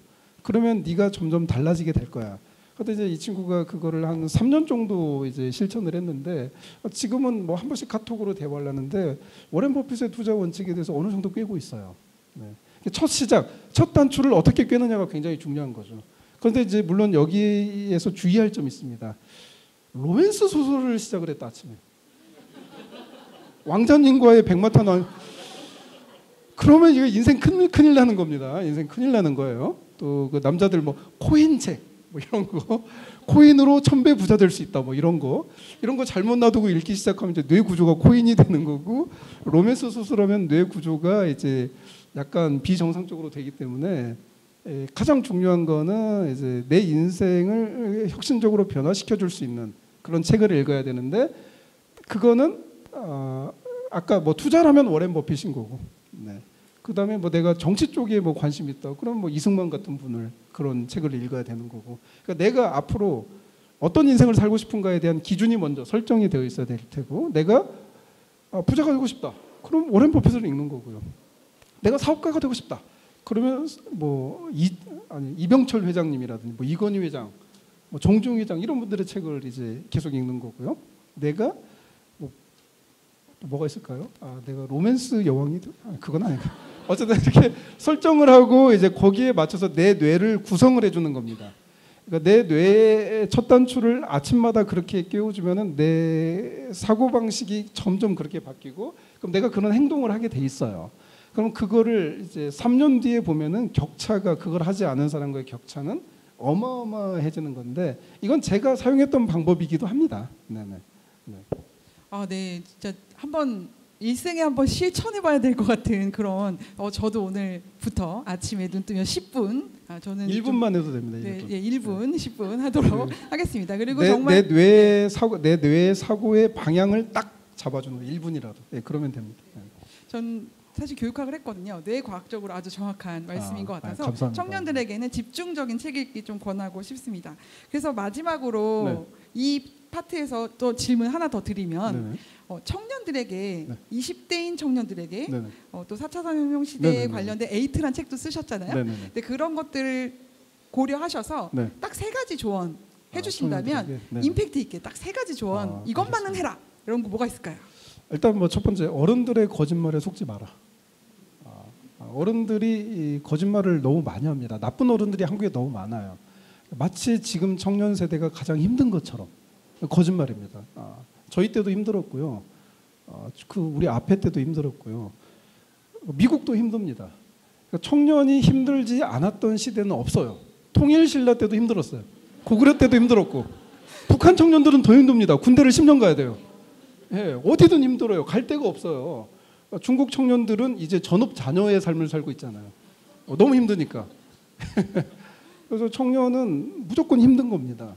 [SPEAKER 2] 그러면 네가 점점 달라지게 될 거야. 그때 이제 이 친구가 그거를 한 3년 정도 이제 실천을 했는데 지금은 뭐 한 번씩 카톡으로 대화를 하는데 워렌 버핏의 투자 원칙에 대해서 어느 정도 꿰고 있어요. 네. 첫 시작, 첫 단추를 어떻게 꿰느냐가 굉장히 중요한 거죠. 그런데 이제 물론 여기에서 주의할 점이 있습니다. 로맨스 소설을 시작을 했다 아침에. 왕자님과의 백마탄 왕. 그러면 이거 인생 큰일 나는 겁니다. 인생 큰일 나는 거예요. 또 그 남자들 뭐 코인 책 뭐 이런 거, 코인으로 1000배 부자 될 수 있다 뭐 이런 거 잘못 놔두고 읽기 시작하면 이제 뇌 구조가 코인이 되는 거고, 로맨스 소설하면 뇌 구조가 이제 약간 비정상적으로 되기 때문에 가장 중요한 거는 이제 내 인생을 혁신적으로 변화시켜 줄 수 있는 그런 책을 읽어야 되는데, 그거는 아까 뭐 투자라면 워렌 버핏인 거고, 네. 그다음에 뭐 내가 정치 쪽에 뭐 관심 있다 그럼 뭐 이승만 같은 분을 그런 책을 읽어야 되는 거고, 그러니까 내가 앞으로 어떤 인생을 살고 싶은가에 대한 기준이 먼저 설정이 되어 있어야 될 테고, 내가 부자가 되고 싶다 그럼 워렌 버핏을 읽는 거고요. 내가 사업가가 되고 싶다 그러면 뭐 이병철 회장님이라든지 뭐 이건희 회장, 뭐 정중 회장 이런 분들의 책을 이제 계속 읽는 거고요. 내가 뭐가 있을까요? 내가 로맨스 여왕이 그건 아니고 어쨌든 이렇게 설정을 하고 이제 거기에 맞춰서 내 뇌를 구성을 해주는 겁니다. 그러니까 내 뇌의 첫 단추를 아침마다 그렇게 깨워주면은 내 사고 방식이 점점 그렇게 바뀌고, 그럼 내가 그런 행동을 하게 돼 있어요. 그럼 그거를 이제 3년 뒤에 보면은 격차가, 그걸 하지 않은 사람과의 격차는 어마어마해지는 건데, 이건 제가 사용했던 방법이기도 합니다. 네네. 네.
[SPEAKER 1] 네, 진짜 한번 일생에 한번 실천해봐야 될 것 같은 그런. 저도 오늘부터 아침에 눈 뜨면 10분. 저는
[SPEAKER 2] 1분만 해도 됩니다. 1분.
[SPEAKER 1] 네, 1분, 10분 하도록
[SPEAKER 2] 네.
[SPEAKER 1] 하겠습니다. 그리고
[SPEAKER 2] 내
[SPEAKER 1] 정말
[SPEAKER 2] 내 뇌의 사고의 방향을 딱 잡아주는 거 1분이라도. 네, 그러면 됩니다. 네.
[SPEAKER 1] 전 사실 교육학을 했거든요. 뇌과학적으로 아주 정확한 말씀인 것 같아서
[SPEAKER 2] 감사합니다.
[SPEAKER 1] 청년들에게는 집중적인 책 읽기 좀 권하고 싶습니다. 그래서 마지막으로 이 파트에서 또 질문 하나 더 드리면, 청년들에게, 20대인 청년들에게 또 4차 산업혁명 시대에 관련된 에이트란 책도 쓰셨잖아요. 근데 그런 것들을 고려하셔서 딱 3가지 조언 해주신다면 임팩트 있게 딱 3가지 조언, 이것만은 해라 이런 거 뭐가 있을까요?
[SPEAKER 2] 일단 뭐 첫 번째, 어른들의 거짓말에 속지 마라. 어른들이 거짓말을 너무 많이 합니다. 나쁜 어른들이 한국에 너무 많아요. 마치 지금 청년 세대가 가장 힘든 것처럼 거짓말입니다. 저희 때도 힘들었고요. 우리 앞에 때도 힘들었고요. 미국도 힘듭니다. 그러니까 청년이 힘들지 않았던 시대는 없어요. 통일신라 때도 힘들었어요. 고구려 때도 힘들었고, 북한 청년들은 더 힘듭니다. 군대를 10년 가야 돼요. 예, 어디든 힘들어요. 갈 데가 없어요. 중국 청년들은 이제 전업 자녀의 삶을 살고 있잖아요. 너무 힘드니까. 그래서 청년은 무조건 힘든 겁니다.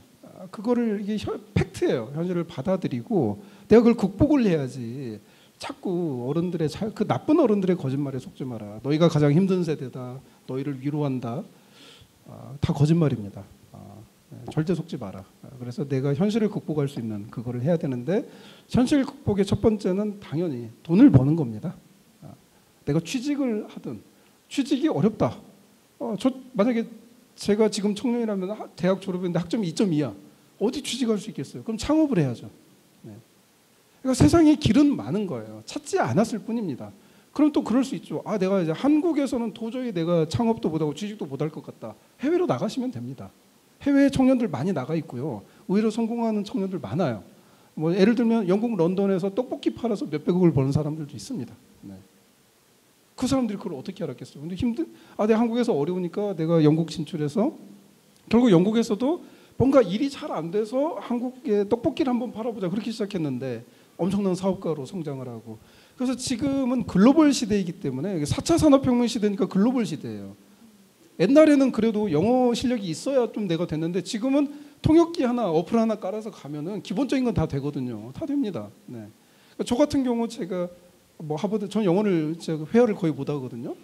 [SPEAKER 2] 그거를, 이게 팩트예요. 현실을 받아들이고 내가 그걸 극복을 해야지. 자꾸 어른들의 그 나쁜 어른들의 거짓말에 속지 마라. 너희가 가장 힘든 세대다. 너희를 위로한다. 다 거짓말입니다. 절대 속지 마라. 그래서 내가 현실을 극복할 수 있는 그거를 해야 되는데, 현실 극복의 첫 번째는 당연히 돈을 버는 겁니다. 내가 취직을 하든, 취직이 어렵다. 만약에 제가 지금 청년이라면 대학 졸업했는데 학점이 2.2야. 어디 취직할 수 있겠어요? 그럼 창업을 해야죠. 네. 그러니까 세상에 길은 많은 거예요. 찾지 않았을 뿐입니다. 그럼 또 그럴 수 있죠. 내가 이제 한국에서는 도저히 내가 창업도 못하고 취직도 못할 것 같다. 해외로 나가시면 됩니다. 해외에 청년들 많이 나가 있고요. 의외로 성공하는 청년들 많아요. 뭐 예를 들면 영국 런던에서 떡볶이 팔아서 몇백억을 버는 사람들도 있습니다. 네. 그 사람들이 그걸 어떻게 알았겠어요? 근데 내가 한국에서 어려우니까 내가 영국 진출해서, 결국 영국에서도 뭔가 일이 잘 안 돼서 한국에 떡볶이를 한번 팔아보자 그렇게 시작했는데 엄청난 사업가로 성장을 하고 그래서 지금은 글로벌 시대이기 때문에 4차 산업혁명 시대니까 글로벌 시대예요. 옛날에는 그래도 영어 실력이 있어야 좀 내가 됐는데 지금은 통역기 하나 어플 하나 깔아서 가면은 기본적인 건 다 되거든요. 다 됩니다. 네. 저 같은 경우 제가 뭐 하버드 전 영어를 제가 회화를 거의 못 하거든요.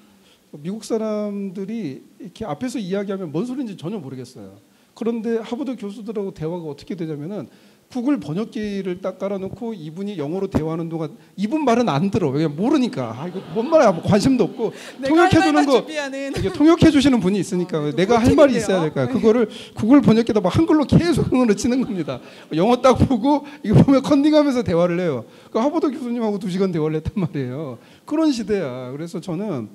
[SPEAKER 2] 미국 사람들이 이렇게 앞에서 이야기하면 뭔 소리인지 전혀 모르겠어요. 그런데 하버드 교수들하고 대화가 어떻게 되냐면은 구글 번역기를 딱 깔아놓고 이분이 영어로 대화하는 동안 이분 말은 안 들어. 왜 모르니까. 아, 이거 뭔 말이야. 뭐 관심도 없고. 통역해주는 거. 이게 통역해주시는 분이 있으니까 내가 할 말이 있어야 될까요? 그거를 구글 번역기에다 막 한글로 계속 응원을 치는 겁니다. 영어 딱 보고 이거 보면 컨닝하면서 대화를 해요. 그 하버드 교수님하고 2시간 대화를 했단 말이에요. 그런 시대야. 그래서 저는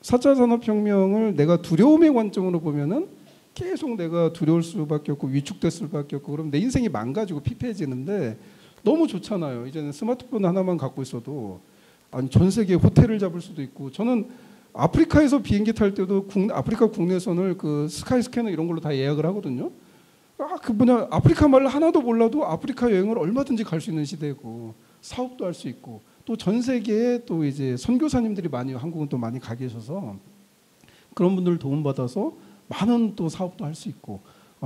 [SPEAKER 2] 4차 산업혁명을 내가 두려움의 관점으로 보면은 계속 내가 두려울 수밖에 없고 위축될 수밖에 없고 그럼 내 인생이 망가지고 피폐해지는데 너무 좋잖아요. 이제는 스마트폰 하나만 갖고 있어도 아니 전 세계 호텔을 잡을 수도 있고 저는 아프리카에서 비행기 탈 때도 아프리카 국내선을 그 스카이 스캐너 이런 걸로 다 예약을 하거든요. 그 뭐냐 아프리카 말 하나도 몰라도 아프리카 여행을 얼마든지 갈 수 있는 시대고 사업도 할 수 있고 또 전 세계에 또 이제 선교사님들이 많이 한국은 또 많이 가 계셔서 그런 분들 도움 받아서 많은 또 사업도 할 수 있고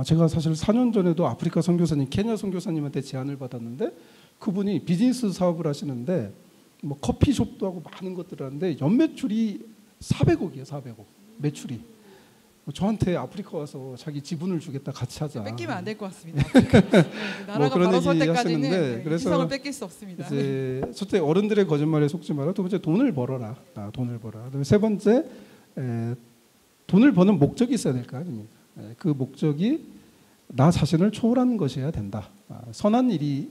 [SPEAKER 2] 제가 사실 4년 전에도 아프리카 선교사님 케냐 선교사님한테 제안을 받았는데 그분이 비즈니스 사업을 하시는데 뭐 커피숍도 하고 많은 것들을 하는데 연매출이 400억이에요. 400억 매출이. 저한테 아프리카 와서 자기 지분을 주겠다 같이 하자.
[SPEAKER 1] 뺏기면 안 될 것 같습니다. 네, 나라가
[SPEAKER 2] 그런
[SPEAKER 1] 바로 설
[SPEAKER 2] 얘기
[SPEAKER 1] 때까지는
[SPEAKER 2] 하시는데 그래서
[SPEAKER 1] 시성을 뺏길 수 없습니다.
[SPEAKER 2] 이제 첫째 어른들의 거짓말에 속지 마라. 두 번째 돈을 벌어라. 돈을 벌어라. 그다음에 세 번째 돈을 버는 목적이 있어야 될 거 아닙니까? 그 목적이 나 자신을 초월하는 것이어야 된다. 선한 일이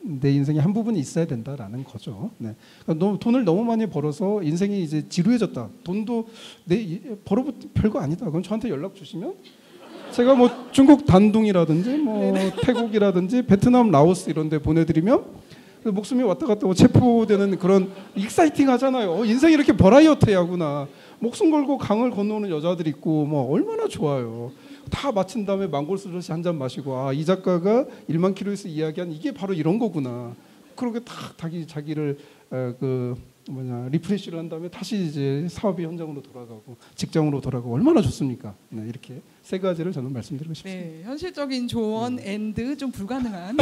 [SPEAKER 2] 내 인생의 한 부분이 있어야 된다라는 거죠. 네. 그러니까 돈을 너무 많이 벌어서 인생이 이제 지루해졌다. 돈도 벌어 별거 아니다. 그럼 저한테 연락 주시면 제가 뭐 중국 단둥이라든지 뭐 태국이라든지 베트남, 라오스 이런 데 보내드리면 목숨이 왔다 갔다 하고 체포되는 그런 익사이팅 하잖아요. 인생이 이렇게 버라이어티하구나. 목숨 걸고 강을 건너오는 여자들 있고 뭐 얼마나 좋아요. 다 마친 다음에 망골스러시 한 잔 마시고 이 작가가 1만 킬로에서 이야기한 이게 바로 이런 거구나. 그렇게 딱 자기를 리프레시를 한 다음에 다시 이제 사업의 현장으로 돌아가고 직장으로 돌아가고 얼마나 좋습니까? 네, 이렇게 세 가지를 저는 말씀드리고 싶습니다.
[SPEAKER 1] 네, 현실적인 조언 앤드 좀 불가능한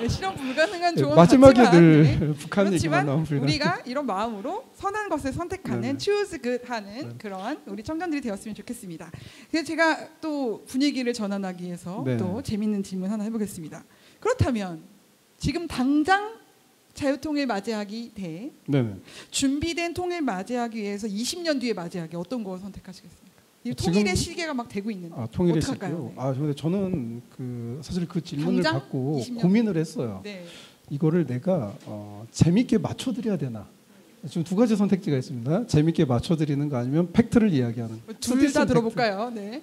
[SPEAKER 1] 실현 불가능한 조언
[SPEAKER 2] 마지막에
[SPEAKER 1] 같지만,
[SPEAKER 2] 늘 북한 얘기만 나오면
[SPEAKER 1] 우리가 이런 마음으로 선한 것을 선택하는 choose good 하는
[SPEAKER 2] 네.
[SPEAKER 1] 그런 우리 청년들이 되었으면 좋겠습니다. 그래서 제가 또 분위기를 전환하기 위해서
[SPEAKER 2] 네.
[SPEAKER 1] 또 재밌는 질문 하나 해보겠습니다. 그렇다면 지금 당장 자유통일 맞이하기 대
[SPEAKER 2] 네네.
[SPEAKER 1] 준비된 통일 맞이하기 위해서 20년 뒤에 맞이하기 어떤 거 선택하시겠습니까? 이 통일의 시계가 막 되고 있는데
[SPEAKER 2] 통일의
[SPEAKER 1] 어떡할까요?
[SPEAKER 2] 시기요. 근데 저는 사실 그 질문을
[SPEAKER 1] 당장
[SPEAKER 2] 받고
[SPEAKER 1] 20년?
[SPEAKER 2] 고민을 했어요.
[SPEAKER 1] 네.
[SPEAKER 2] 이거를 내가 재밌게 맞춰드려야 되나? 지금 두 가지 선택지가 있습니다. 재밌게 맞춰드리는 거 아니면 팩트를 이야기하는.
[SPEAKER 1] 둘 다 들어볼까요? 네.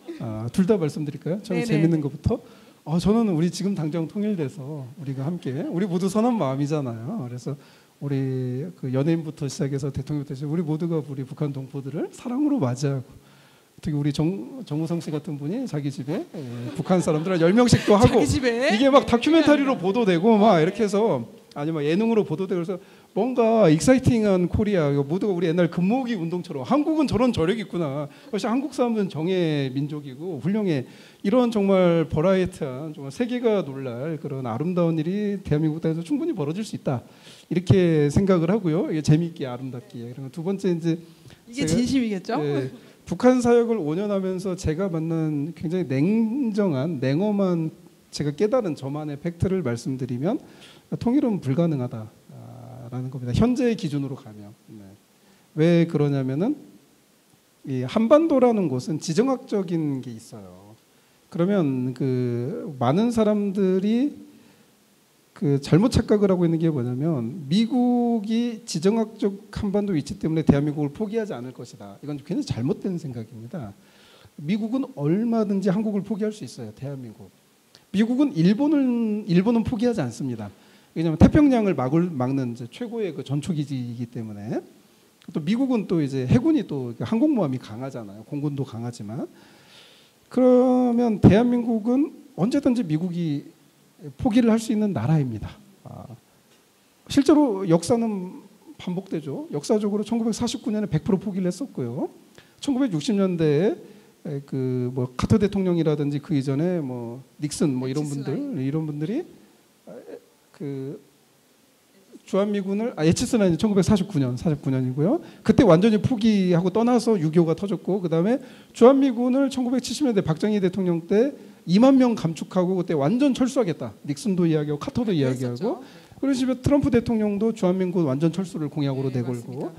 [SPEAKER 2] 둘 다 말씀드릴까요? 저는
[SPEAKER 1] 네네.
[SPEAKER 2] 재밌는 것부터. 저는 우리 지금 당장 통일돼서 우리가 함께 우리 모두 선한 마음이잖아요. 그래서 우리 그 연예인부터 시작해서 대통령부터 시작해서 우리 모두가 우리 북한 동포들을 사랑으로 맞이하고 특히 우리 정우성 씨 같은 분이 자기 집에 북한 사람들 10명씩도 하고
[SPEAKER 1] 자기 집에?
[SPEAKER 2] 이게 막 다큐멘터리로 보도되고 막 이렇게 해서 아니면 예능으로 보도되고 그래서 뭔가 익사이팅한 코리아 모두가 우리 옛날 금모으기 운동처럼 한국은 저런 저력이 있구나. 역시 한국 사람들은 정의 민족이고 훌륭해. 이런 정말 버라이어티한 정말 세계가 놀랄 그런 아름다운 일이 대한민국 땅에서 충분히 벌어질 수 있다. 이렇게 생각을 하고요. 이게 재미있게 아름답게. 그리고 두 번째 이제
[SPEAKER 1] 이게 진심이겠죠?
[SPEAKER 2] 북한 사역을 5년 하면서 제가 만난 굉장히 냉정한 제가 깨달은 저만의 팩트를 말씀드리면 통일은 불가능하다라는 겁니다. 현재의 기준으로 가면. 왜 그러냐면은 이 한반도라는 곳은 지정학적인 게 있어요. 그러면 그 많은 사람들이 그 잘못 착각을 하고 있는 게 뭐냐면 미국이 지정학적 한반도 위치 때문에 대한민국을 포기하지 않을 것이다. 이건 굉장히 잘못된 생각입니다. 미국은 얼마든지 한국을 포기할 수 있어요. 대한민국. 미국은 일본은 포기하지 않습니다. 왜냐하면 태평양을 막는 이제 최고의 그 전초기지이기 때문에 또 미국은 또 이제 해군이 또 항공모함이 강하잖아요. 공군도 강하지만 그러면 대한민국은 언제든지 미국이 포기를 할 수 있는 나라입니다. 실제로 역사는 반복되죠. 역사적으로 1949년에 100% 포기를 했었고요. 1960년대에 그 뭐 카터 대통령이라든지 그 이전에 뭐 닉슨 뭐 이런 분들이 그 주한미군을 에치스라인이 1949년이고요. 그때 완전히 포기하고 떠나서 6.25가 터졌고, 그 다음에 주한미군을 1970년대 박정희 대통령 때 2만 명 감축하고 그때 완전 철수하겠다. 닉슨도 이야기하고 카터도 이야기하고, 그런 식으로 트럼프 대통령도 주한미군 완전 철수를 공약으로 내걸고,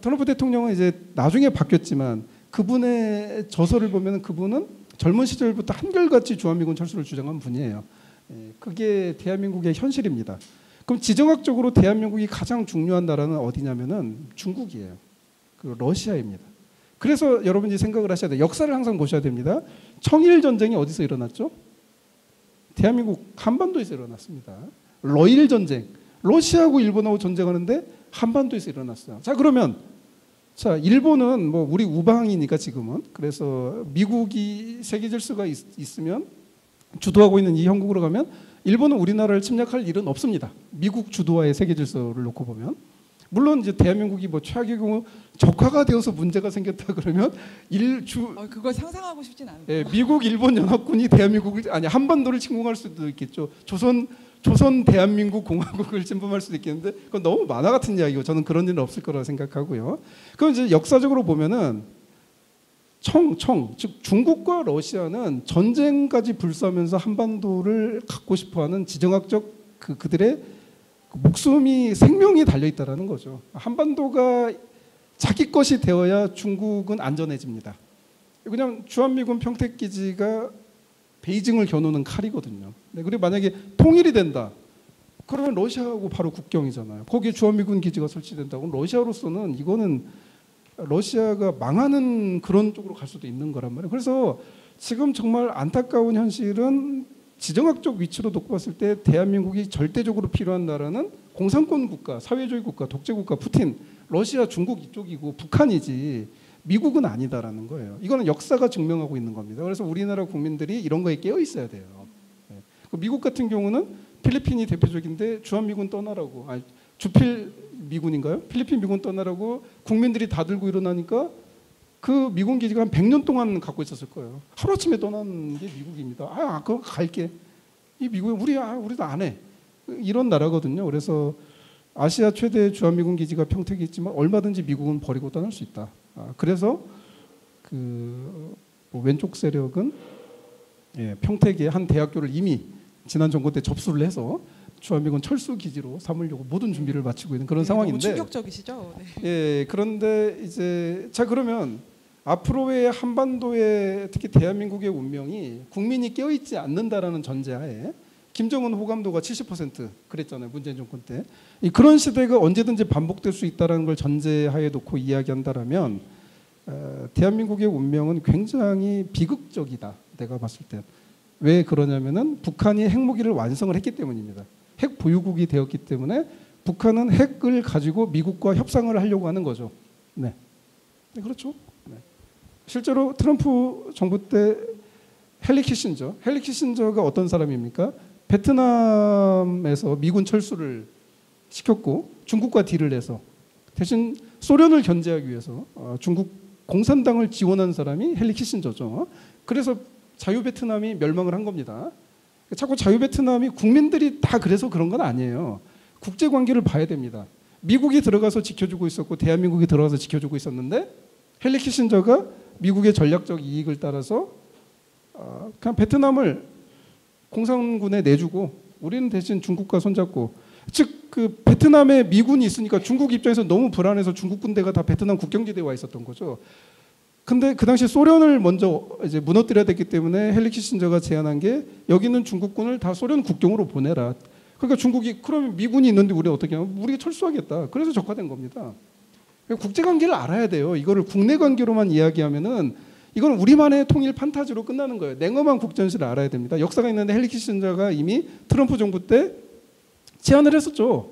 [SPEAKER 2] 트럼프 대통령은 이제 나중에 바뀌었지만 그분의 저서를 보면 그분은 젊은 시절부터 한결같이 주한미군 철수를 주장한 분이에요. 그게 대한민국의 현실입니다. 그럼 지정학적으로 대한민국이 가장 중요한 나라는 어디냐면은 중국이에요. 그 러시아입니다. 그래서 여러분이 생각을 하셔야 돼요. 역사를 항상 보셔야 됩니다. 청일 전쟁이 어디서 일어났죠? 대한민국 한반도에서 일어났습니다. 러일 전쟁, 러시아하고 일본하고 전쟁하는데 한반도에서 일어났어요. 자, 그러면 자, 일본은 뭐 우리 우방이니까 지금은, 그래서 미국이 세계 질서가 있으면 주도하고 있는 이 형국으로 가면 일본은 우리나라를 침략할 일은 없습니다. 미국 주도하의 세계 질서를 놓고 보면. 물론 이제 대한민국이 뭐 최악의 경우 적화가 되어서 문제가 생겼다 그러면
[SPEAKER 1] 그걸 상상하고 싶진 않아요.
[SPEAKER 2] 예, 미국 일본 연합군이 대한민국을 한반도를 침공할 수도 있겠죠. 조선 대한민국 공화국을 침범할 수도 있겠는데 그건 너무 만화 같은 이야기고 저는 그런 일은 없을 거라고 생각하고요. 그럼 이제 역사적으로 보면은 즉 중국과 러시아는 전쟁까지 불사하면서 한반도를 갖고 싶어하는 지정학적 그들의 목숨이 생명이 달려 있다라는 거죠. 한반도가 자기 것이 되어야 중국은 안전해집니다. 그냥 주한미군 평택기지가 베이징을 겨누는 칼이거든요. 그리고 만약에 통일이 된다, 그러면 러시아하고 바로 국경이잖아요. 거기에 주한미군 기지가 설치된다고 러시아로서는 이거는 러시아가 망하는 그런 쪽으로 갈 수도 있는 거란 말이에요. 그래서 지금 정말 안타까운 현실은 지정학적 위치로 놓고 봤을 때 대한민국이 절대적으로 필요한 나라는 공산권 국가, 사회주의 국가, 독재 국가, 푸틴, 러시아, 중국 이쪽이고 북한이지 미국은 아니다라는 거예요. 이거는 역사가 증명하고 있는 겁니다. 그래서 우리나라 국민들이 이런 거에 깨어 있어야 돼요. 미국 같은 경우는 필리핀이 대표적인데 주한미군 떠나라고, 주필 미군인가요? 필리핀 미군 떠나라고 국민들이 다 들고 일어나니까 그 미군 기지가 한 100년 동안 갖고 있었을 거예요. 하루아침에 떠난 게 미국입니다. 그거 갈게. 이 미국이 우리도 안 해. 이런 나라거든요. 그래서 아시아 최대 주한미군 기지가 평택에 있지만 얼마든지 미국은 버리고 떠날 수 있다. 그래서 뭐 왼쪽 세력은 평택의 한 대학교를 이미 지난 정권 때 접수를 해서 주한미군 철수 기지로 삼으려고 모든 준비를 마치고 있는 그런 상황인데.
[SPEAKER 1] 너무 충격적이시죠? 네.
[SPEAKER 2] 예, 그런데 이제 자 그러면 앞으로의 한반도의 특히 대한민국의 운명이 국민이 깨어있지 않는다라는 전제하에 김정은 호감도가 70% 그랬잖아요. 문재인 정권 때. 그런 시대가 언제든지 반복될 수 있다는 걸 전제하에 놓고 이야기한다라면 대한민국의 운명은 굉장히 비극적이다. 내가 봤을 때. 왜 그러냐면은 북한이 핵무기를 완성을 했기 때문입니다. 핵 보유국이 되었기 때문에 북한은 핵을 가지고 미국과 협상을 하려고 하는 거죠. 네, 그렇죠. 네. 실제로 트럼프 정부 때 헨리 키신저가 어떤 사람입니까? 베트남에서 미군 철수를 시켰고 중국과 딜을 해서 대신 소련을 견제하기 위해서 중국 공산당을 지원한 사람이 헨리 키신저죠. 그래서 자유베트남이 멸망을 한 겁니다. 자꾸 자유베트남이 국민들이 다 그래서 그런 건 아니에요. 국제관계를 봐야 됩니다. 미국이 들어가서 지켜주고 있었고 대한민국이 들어가서 지켜주고 있었는데 헨리 키신저가 미국의 전략적 이익을 따라서 그냥 베트남을 공산군에 내주고 우리는 대신 중국과 손잡고, 즉 그 베트남에 미군이 있으니까 중국 입장에서 너무 불안해서 중국 군대가 다 베트남 국경지대에 와 있었던 거죠. 근데 그 당시 소련을 먼저 이제 무너뜨려야 됐기 때문에 헨리 키신저가 제안한 게 여기는 중국군을 다 소련 국경으로 보내라. 그러니까 중국이 그러면 미군이 있는데 우리 어떻게 하면 우리가 철수하겠다. 그래서 적화된 겁니다. 국제관계를 알아야 돼요. 이거를 국내 관계로만 이야기하면은 이건 우리만의 통일 판타지로 끝나는 거예요. 냉엄한 국전시를 알아야 됩니다. 역사가 있는데 헨리 키신저가 이미 트럼프 정부 때 제안을 했었죠.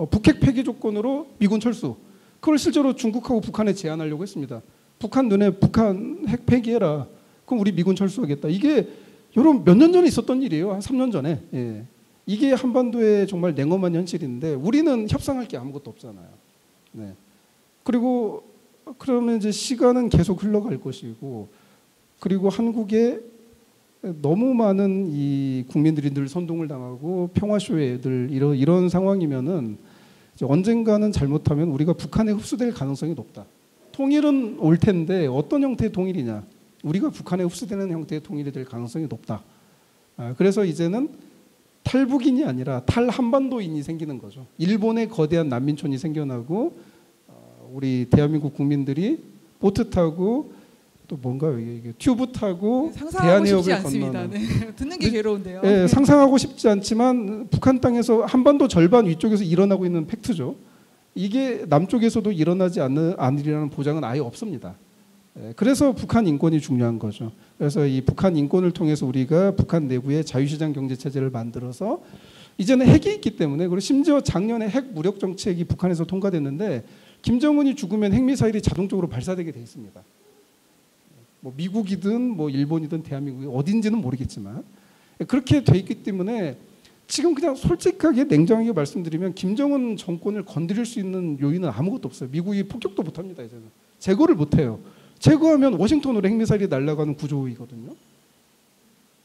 [SPEAKER 2] 북핵 폐기 조건으로 미군 철수. 그걸 실제로 중국하고 북한에 제안하려고 했습니다. 북한 눈에 북한 핵 폐기해라. 그럼 우리 미군 철수하겠다. 이게 여러분 몇 년 전에 있었던 일이에요. 한 3년 전에. 예. 이게 한반도의 정말 냉엄한 현실인데 우리는 협상할 게 아무것도 없잖아요. 네. 그리고 그러면 이제 시간은 계속 흘러갈 것이고, 그리고 한국에 너무 많은 이 국민들이 늘 선동을 당하고 평화쇼에 늘 이런 상황이면은 이제 언젠가는 잘못하면 우리가 북한에 흡수될 가능성이 높다. 통일은 올 텐데 어떤 형태의 통일이냐? 우리가 북한에 흡수되는 형태의 통일이 될 가능성이 높다. 그래서 이제는 탈북인이 아니라 탈한반도인이 생기는 거죠. 일본의 거대한 난민촌이 생겨나고 우리 대한민국 국민들이 보트 타고 또 뭔가 이게 튜브 타고 대한해협을 건너는.
[SPEAKER 1] 네. 듣는 게 괴로운데요.
[SPEAKER 2] 네, 상상하고 싶지 않지만 북한 땅에서 한반도 절반 위쪽에서 일어나고 있는 팩트죠. 이게 남쪽에서도 일어나지 않으리라는 보장은 아예 없습니다. 그래서 북한 인권이 중요한 거죠. 그래서 이 북한 인권을 통해서 우리가 북한 내부의 자유시장 경제 체제를 만들어서 이제는 핵이 있기 때문에, 그리고 심지어 작년에 핵 무력 정책이 북한에서 통과됐는데 김정은이 죽으면 핵미사일이 자동적으로 발사되게 돼 있습니다. 뭐 미국이든 뭐 일본이든 대한민국이 어딘지는 모르겠지만 그렇게 돼 있기 때문에 지금 그냥 솔직하게 냉정하게 말씀드리면 김정은 정권을 건드릴 수 있는 요인은 아무것도 없어요. 미국이 폭격도 못합니다. 이제는 제거를 못해요. 제거하면 워싱턴으로 핵미사일이 날아가는 구조이거든요.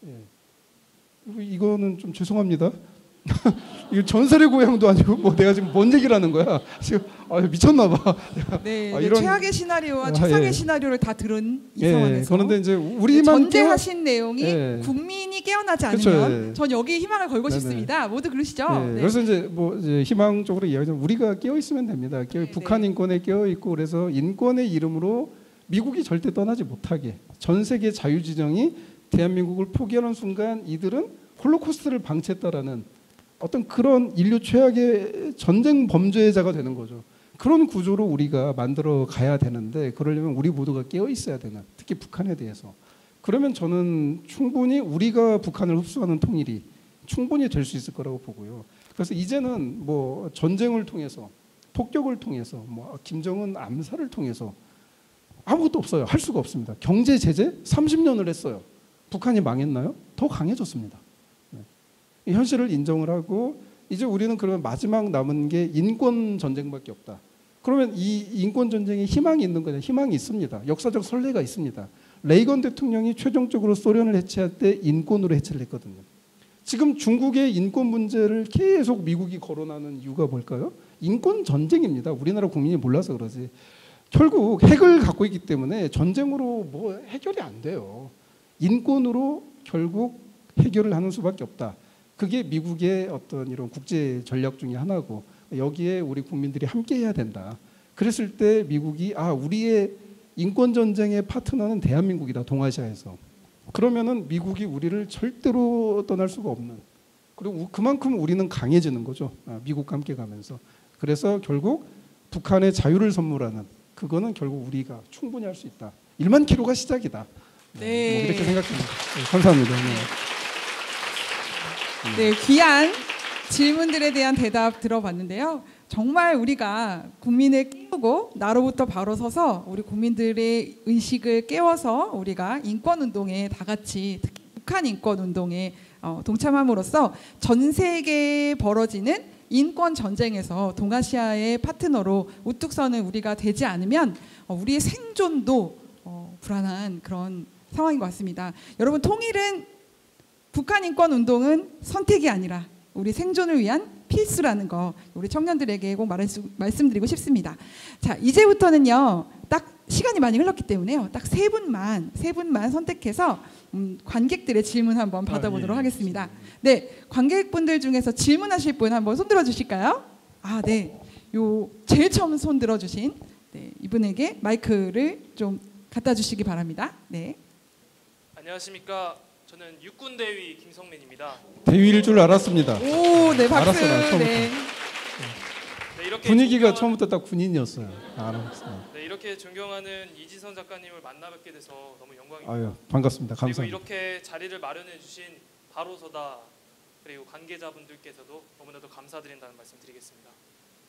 [SPEAKER 2] 예. 이거는 좀 죄송합니다. 이거 전설의 고향도 아니고 뭐 내가 지금 뭔 얘기를 하는 거야? 지금 미쳤나 봐.
[SPEAKER 1] 네,
[SPEAKER 2] 이런
[SPEAKER 1] 최악의 시나리오와 최상의 시나리오를 다 들은 이 상황에서.
[SPEAKER 2] 그런데 이제 우리만
[SPEAKER 1] 전제하신 내용이 국민이 깨어나지 않으면 전 여기 희망을 걸고 싶습니다. 모두 그러시죠? 네.
[SPEAKER 2] 그래서 이제 뭐 이제 희망적으로 이야기하면 우리가 깨어 있으면 됩니다. 북한 인권에 깨어 있고, 그래서 인권의 이름으로 미국이 절대 떠나지 못하게, 전 세계 자유지정이 대한민국을 포기하는 순간 이들은 홀로코스트를 방치했다라는 어떤 그런 인류 최악의 전쟁 범죄자가 되는 거죠. 그런 구조로 우리가 만들어 가야 되는데, 그러려면 우리 모두가 깨어 있어야 되는, 특히 북한에 대해서. 그러면 저는 충분히 우리가 북한을 흡수하는 통일이 충분히 될 수 있을 거라고 보고요. 그래서 이제는 뭐 전쟁을 통해서, 폭격을 통해서, 뭐 김정은 암살을 통해서 아무것도 없어요. 할 수가 없습니다. 경제 제재 30년을 했어요. 북한이 망했나요? 더 강해졌습니다. 이 현실을 인정을 하고 이제 우리는 그러면 마지막 남은 게 인권 전쟁밖에 없다. 그러면 이 인권 전쟁에 희망이 있는 거냐? 희망이 있습니다. 역사적 선례가 있습니다. 레이건 대통령이 최종적으로 소련을 해체할 때 인권으로 해체를 했거든요. 지금 중국의 인권 문제를 계속 미국이 거론하는 이유가 뭘까요? 인권 전쟁입니다. 우리나라 국민이 몰라서 그러지. 결국 핵을 갖고 있기 때문에 전쟁으로 뭐 해결이 안 돼요. 인권으로 결국 해결을 하는 수밖에 없다. 그게 미국의 어떤 이런 국제 전략 중에 하나고, 여기에 우리 국민들이 함께 해야 된다. 그랬을 때 미국이 우리의 인권 전쟁의 파트너는 대한민국이다, 동아시아에서. 그러면은 미국이 우리를 절대로 떠날 수가 없는, 그리고 그만큼 우리는 강해지는 거죠. 미국과 함께 가면서. 그래서 결국 북한의 자유를 선물하는, 그거는 결국 우리가 충분히 할 수 있다. 1만 킬로가 시작이다.
[SPEAKER 1] 네.
[SPEAKER 2] 뭐 이렇게 생각합니다. 감사합니다.
[SPEAKER 1] 네, 귀한 질문들에 대한 대답 들어봤는데요. 정말 우리가 국민을 깨우고 나로부터 바로 서서 우리 국민들의 의식을 깨워서 우리가 인권운동에 다 같이, 특히 북한 인권운동에 동참함으로써 전 세계에 벌어지는 인권 전쟁에서 동아시아의 파트너로 우뚝 서는 우리가 되지 않으면 우리의 생존도 불안한 그런 상황인 것 같습니다. 여러분, 통일은, 북한 인권 운동은 선택이 아니라 우리 생존을 위한 필수라는 거 우리 청년들에게 꼭 말씀드리고 싶습니다. 자, 이제부터는요, 딱 시간이 많이 흘렀기 때문에요, 딱 세 분만 선택해서 관객들의 질문 한번 받아보도록 하겠습니다. 네, 관객분들 중에서 질문하실 분 한번 손 들어주실까요? 네, 요 제일 처음 손 들어주신 이분에게 마이크를 좀 갖다 주시기 바랍니다. 네.
[SPEAKER 3] 안녕하십니까. 저는 육군대위 김성민입니다.
[SPEAKER 2] 대위일 줄 알았습니다.
[SPEAKER 1] 오, 네, 박수.
[SPEAKER 2] 알았어요,
[SPEAKER 1] 네.
[SPEAKER 3] 네, 이렇게
[SPEAKER 2] 분위기가 처음부터 딱 군인이었어요. 알았어요.
[SPEAKER 3] 네, 이렇게 존경하는 이지선 작가님을 만나뵙게 돼서 너무 영광입니다.
[SPEAKER 2] 아유, 반갑습니다. 감사합니다.
[SPEAKER 3] 그리고 이렇게 자리를 마련해 주신 바로서다 그리고 관계자분들께서도 너무나도 감사드린다는 말씀 드리겠습니다.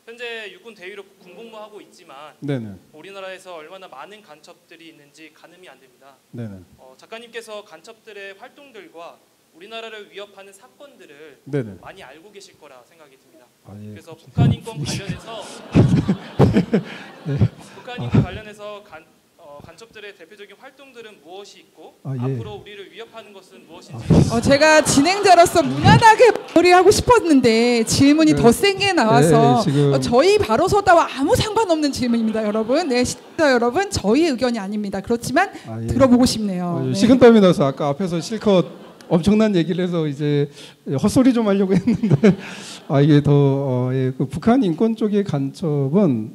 [SPEAKER 3] 현재 육군 대위로 군복무하고 있지만
[SPEAKER 2] 네네.
[SPEAKER 3] 우리나라에서 얼마나 많은 간첩들이 있는지 가늠이 안 됩니다.
[SPEAKER 2] 네네.
[SPEAKER 3] 작가님께서 간첩들의 활동들과 우리나라를 위협하는 사건들을
[SPEAKER 2] 네네.
[SPEAKER 3] 많이 알고 계실 거라 생각이 듭니다.
[SPEAKER 2] 아, 예.
[SPEAKER 3] 그래서 북한 인권 관련해서
[SPEAKER 2] 네.
[SPEAKER 3] 북한 인권 관련해서 간첩들의 대표적인 활동들은 무엇이 있고
[SPEAKER 2] 아, 예.
[SPEAKER 3] 앞으로 우리를 위협하는 것은 무엇인지.
[SPEAKER 1] 제가 진행자로서 무난하게 마무리하고 싶었는데 질문이
[SPEAKER 2] 네.
[SPEAKER 1] 더 센 게 나와서
[SPEAKER 2] 네, 지금
[SPEAKER 1] 저희 바로 서다와 아무 상관없는 질문입니다, 여러분. 네, 시청자 여러분, 저희의 의견이 아닙니다. 그렇지만
[SPEAKER 2] 아, 예.
[SPEAKER 1] 들어보고 싶네요. 네.
[SPEAKER 2] 식은땀이 나서 아까 앞에서 실컷 엄청난 얘기를 해서 이제 헛소리 좀 하려고 했는데 이게 더 예, 그 북한 인권 쪽의 간첩은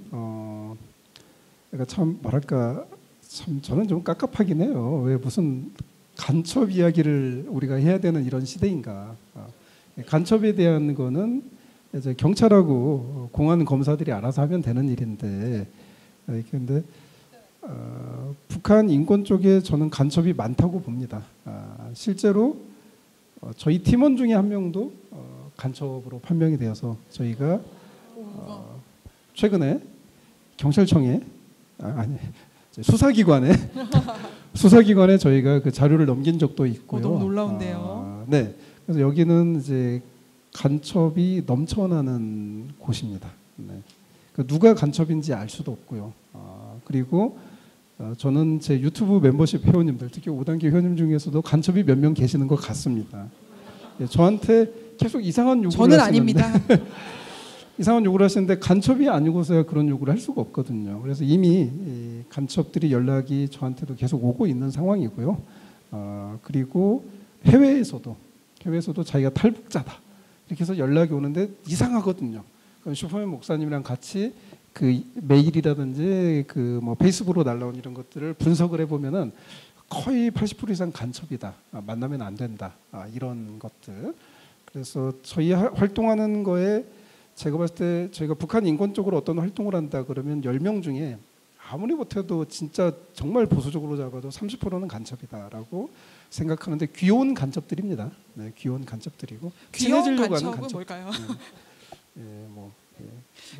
[SPEAKER 2] 그러니까 참 뭐랄까 참 저는 좀 깝깝하긴 해요. 왜 무슨 간첩 이야기를 우리가 해야 되는 이런 시대인가? 간첩에 대한 거는 이제 경찰하고 공안 검사들이 알아서 하면 되는 일인데 근데 북한 인권 쪽에 저는 간첩이 많다고 봅니다. 실제로 저희 팀원 중에 한 명도 간첩으로 판명이 되어서 저희가 최근에 경찰청에 아니 수사기관에 저희가 그 자료를 넘긴 적도 있고요.
[SPEAKER 1] 너무 놀라운데요.
[SPEAKER 2] 네, 그래서 여기는 이제 간첩이 넘쳐나는 곳입니다. 네. 누가 간첩인지 알 수도 없고요. 그리고 저는 제 유튜브 멤버십 회원님들, 특히 5단계 회원님 중에서도 간첩이 몇 명 계시는 것 같습니다. 예, 저한테 계속 이상한 요구를
[SPEAKER 1] 저는
[SPEAKER 2] 하시는데
[SPEAKER 1] 아닙니다.
[SPEAKER 2] 이상한 요구를 하시는데 간첩이 아니고서야 그런 요구를 할 수가 없거든요. 그래서 이미 이 간첩들이 연락이 저한테도 계속 오고 있는 상황이고요. 그리고 해외에서도 자기가 탈북자다 이렇게 해서 연락이 오는데 이상하거든요. 그럼 슈퍼맨 목사님이랑 같이 그 메일이라든지 그 뭐 페이스북으로 날라온 이런 것들을 분석을 해보면은 거의 80% 이상 간첩이다. 만나면 안 된다. 이런 것들. 그래서 저희 활동하는 거에 제가 봤을 때 저희가 북한 인권 쪽으로 어떤 활동을 한다 그러면 10명 중에 아무리 못해도 진짜 정말 보수적으로 잡아도 30%는 간첩이다라고 생각하는데 귀여운 간첩들입니다. 네, 귀여운 간첩들이고
[SPEAKER 1] 귀여운
[SPEAKER 2] 친해지려고 하는
[SPEAKER 1] 간첩은
[SPEAKER 2] 간첩.
[SPEAKER 1] 뭘까요?
[SPEAKER 2] 예, 뭐.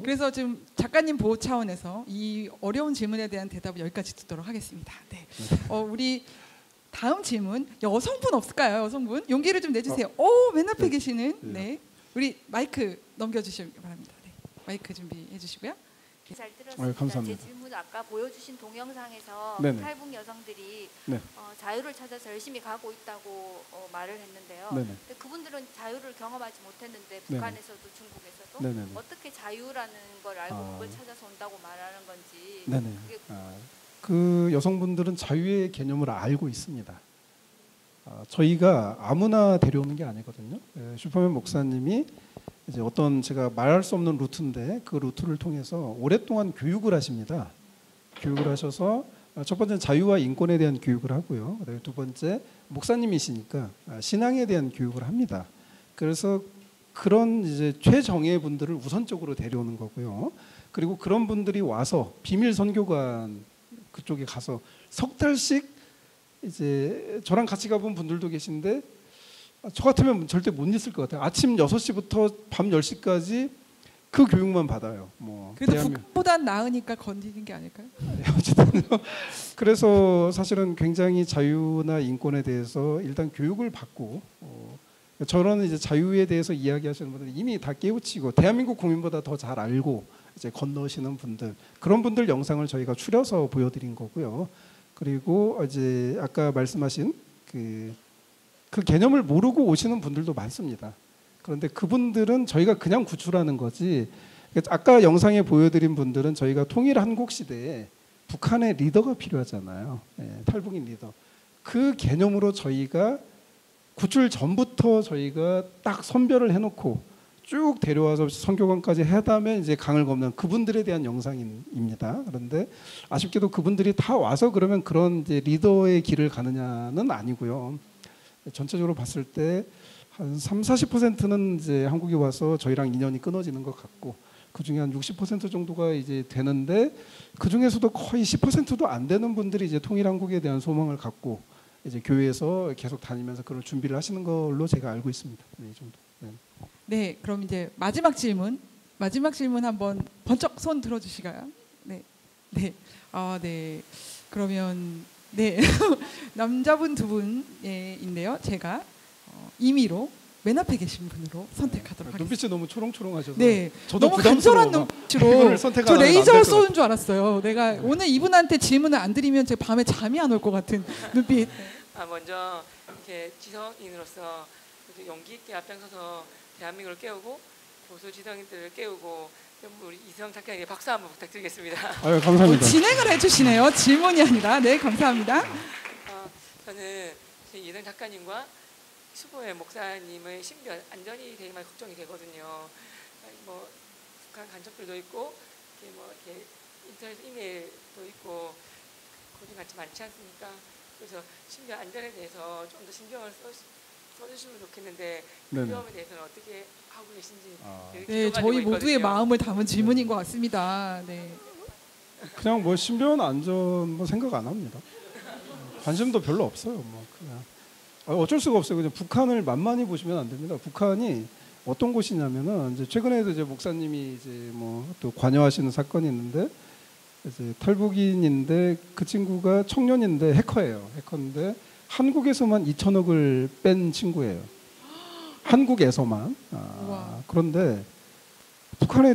[SPEAKER 1] 그래서 지금 작가님 보호 차원에서 이 어려운 질문에 대한 대답을 여기까지 듣도록 하겠습니다. 네. 우리 다음 질문 여성분 없을까요? 여성분 용기를 좀 내주세요. 맨 앞에 계시는 네 우리 마이크 넘겨주시기 바랍니다. 네. 마이크 준비해 주시고요.
[SPEAKER 4] 잘 들었습니다.
[SPEAKER 2] 감사합니다.
[SPEAKER 4] 제 질문 아까 보여주신 동영상에서
[SPEAKER 2] 네네.
[SPEAKER 4] 탈북 여성들이
[SPEAKER 2] 네.
[SPEAKER 4] 자유를 찾아서 열심히 가고 있다고 말을 했는데요.
[SPEAKER 2] 네네.
[SPEAKER 4] 근데 그분들은 자유를 경험하지 못했는데
[SPEAKER 2] 네네.
[SPEAKER 4] 북한에서도 중국에서도
[SPEAKER 2] 네네네.
[SPEAKER 4] 어떻게 자유라는 걸 알고 그걸 찾아서 온다고 말하는 건지.
[SPEAKER 2] 네네.
[SPEAKER 4] 그게
[SPEAKER 2] 그 여성분들은 자유의 개념을 알고 있습니다. 저희가 아무나 데려오는 게 아니거든요. 슈퍼맨 목사님이 이제 어떤 제가 말할 수 없는 루트인데 그 루트를 통해서 오랫동안 교육을 하십니다. 교육을 하셔서 첫 번째는 자유와 인권에 대한 교육을 하고요. 그다음에 두 번째 목사님이시니까 신앙에 대한 교육을 합니다. 그래서 그런 이제 최정예 분들을 우선적으로 데려오는 거고요. 그리고 그런 분들이 와서 비밀 선교관 그쪽에 가서 석 달씩 이제 저랑 같이 가본 분들도 계신데 저 같으면 절대 못 있을 것 같아요. 아침 6시부터 밤 10시까지 그 교육만 받아요.
[SPEAKER 1] 그래도 북보단 나으니까 건드리는 게 아닐까요?
[SPEAKER 2] 네, 어쨌든요. 그래서 사실은 굉장히 자유나 인권에 대해서 일단 교육을 받고 저런 이제 자유에 대해서 이야기하시는 분들 이미 다 깨우치고 대한민국 국민보다 더 잘 알고 이제 건너시는 분들 그런 분들 영상을 저희가 추려서 보여드린 거고요. 그리고 이제 아까 말씀하신 그 개념을 모르고 오시는 분들도 많습니다. 그런데 그분들은 저희가 그냥 구출하는 거지. 아까 영상에 보여드린 분들은 저희가 통일 한국 시대에 북한의 리더가 필요하잖아요. 탈북인 리더. 그 개념으로 저희가 구출 전부터 저희가 딱 선별을 해놓고 쭉 데려와서 선교관까지 해다면 이제 강을 건너는 그분들에 대한 영상입니다. 그런데 아쉽게도 그분들이 다 와서 그러면 그런 이제 리더의 길을 가느냐는 아니고요. 전체적으로 봤을 때 한 30-40%는 이제 한국에 와서 저희랑 인연이 끊어지는 것 같고 그 중에 한 60% 정도가 이제 되는데 그 중에서도 거의 10%도 안 되는 분들이 이제 통일 한국에 대한 소망을 갖고 이제 교회에서 계속 다니면서 그런 준비를 하시는 걸로 제가 알고 있습니다. 네, 이 정도. 네.
[SPEAKER 1] 네, 그럼 이제 마지막 질문 마지막 질문 한번 번쩍 손 들어주시가요? 네, 네, 네. 그러면 네 남자분 두 분인데요. 제가 임의로 맨 앞에 계신 분으로 선택하도록 하겠습니다.
[SPEAKER 2] 눈빛이 너무 초롱초롱하셔서
[SPEAKER 1] 네,
[SPEAKER 2] 저도
[SPEAKER 1] 너무 간절한 눈빛으로 저 레이저 쏘는 줄 알았어요. 내가 오늘 이분한테 질문을 안 드리면 제 밤에 잠이 안 올 것 같은 눈빛.
[SPEAKER 5] 먼저 이렇게 지성인으로서 용기 있게 앞장서서 대한민국을 깨우고 보수 지성인들을 깨우고 우리 이수영 작가에게 박수 한번 부탁드리겠습니다.
[SPEAKER 2] 아유, 감사합니다.
[SPEAKER 1] 진행을 해주시네요. 질문이 아니라. 네, 감사합니다.
[SPEAKER 5] 저는 이수영 작가님과 수보의 목사님의 신변 안전이 되게 많이 걱정이 되거든요. 뭐 북한 간첩들도 있고 이렇게 인터넷 이메일도 있고 고증 같이 많지 않습니까? 그래서 신변 안전에 대해서 좀 더 신경을 써주시면 좋겠는데 그 위험에 대해서는 어떻게 하고 계신지.
[SPEAKER 1] 네, 저희 모두의 마음을 담은 질문인 것 같습니다. 네.
[SPEAKER 2] 그냥 뭐 신변 안전 뭐 생각 안 합니다. 관심도 별로 없어요. 뭐 그냥 어쩔 수가 없어요. 그냥 북한을 만만히 보시면 안 됩니다. 북한이 어떤 곳이냐면은 이제 최근에도 이제 목사님이 이제 뭐 또 관여하시는 사건이 있는데 이제 탈북인인데 그 친구가 청년인데 해커예요. 해커인데 한국에서만 2천억을 뺀 친구예요. 한국에서만. 그런데 북한에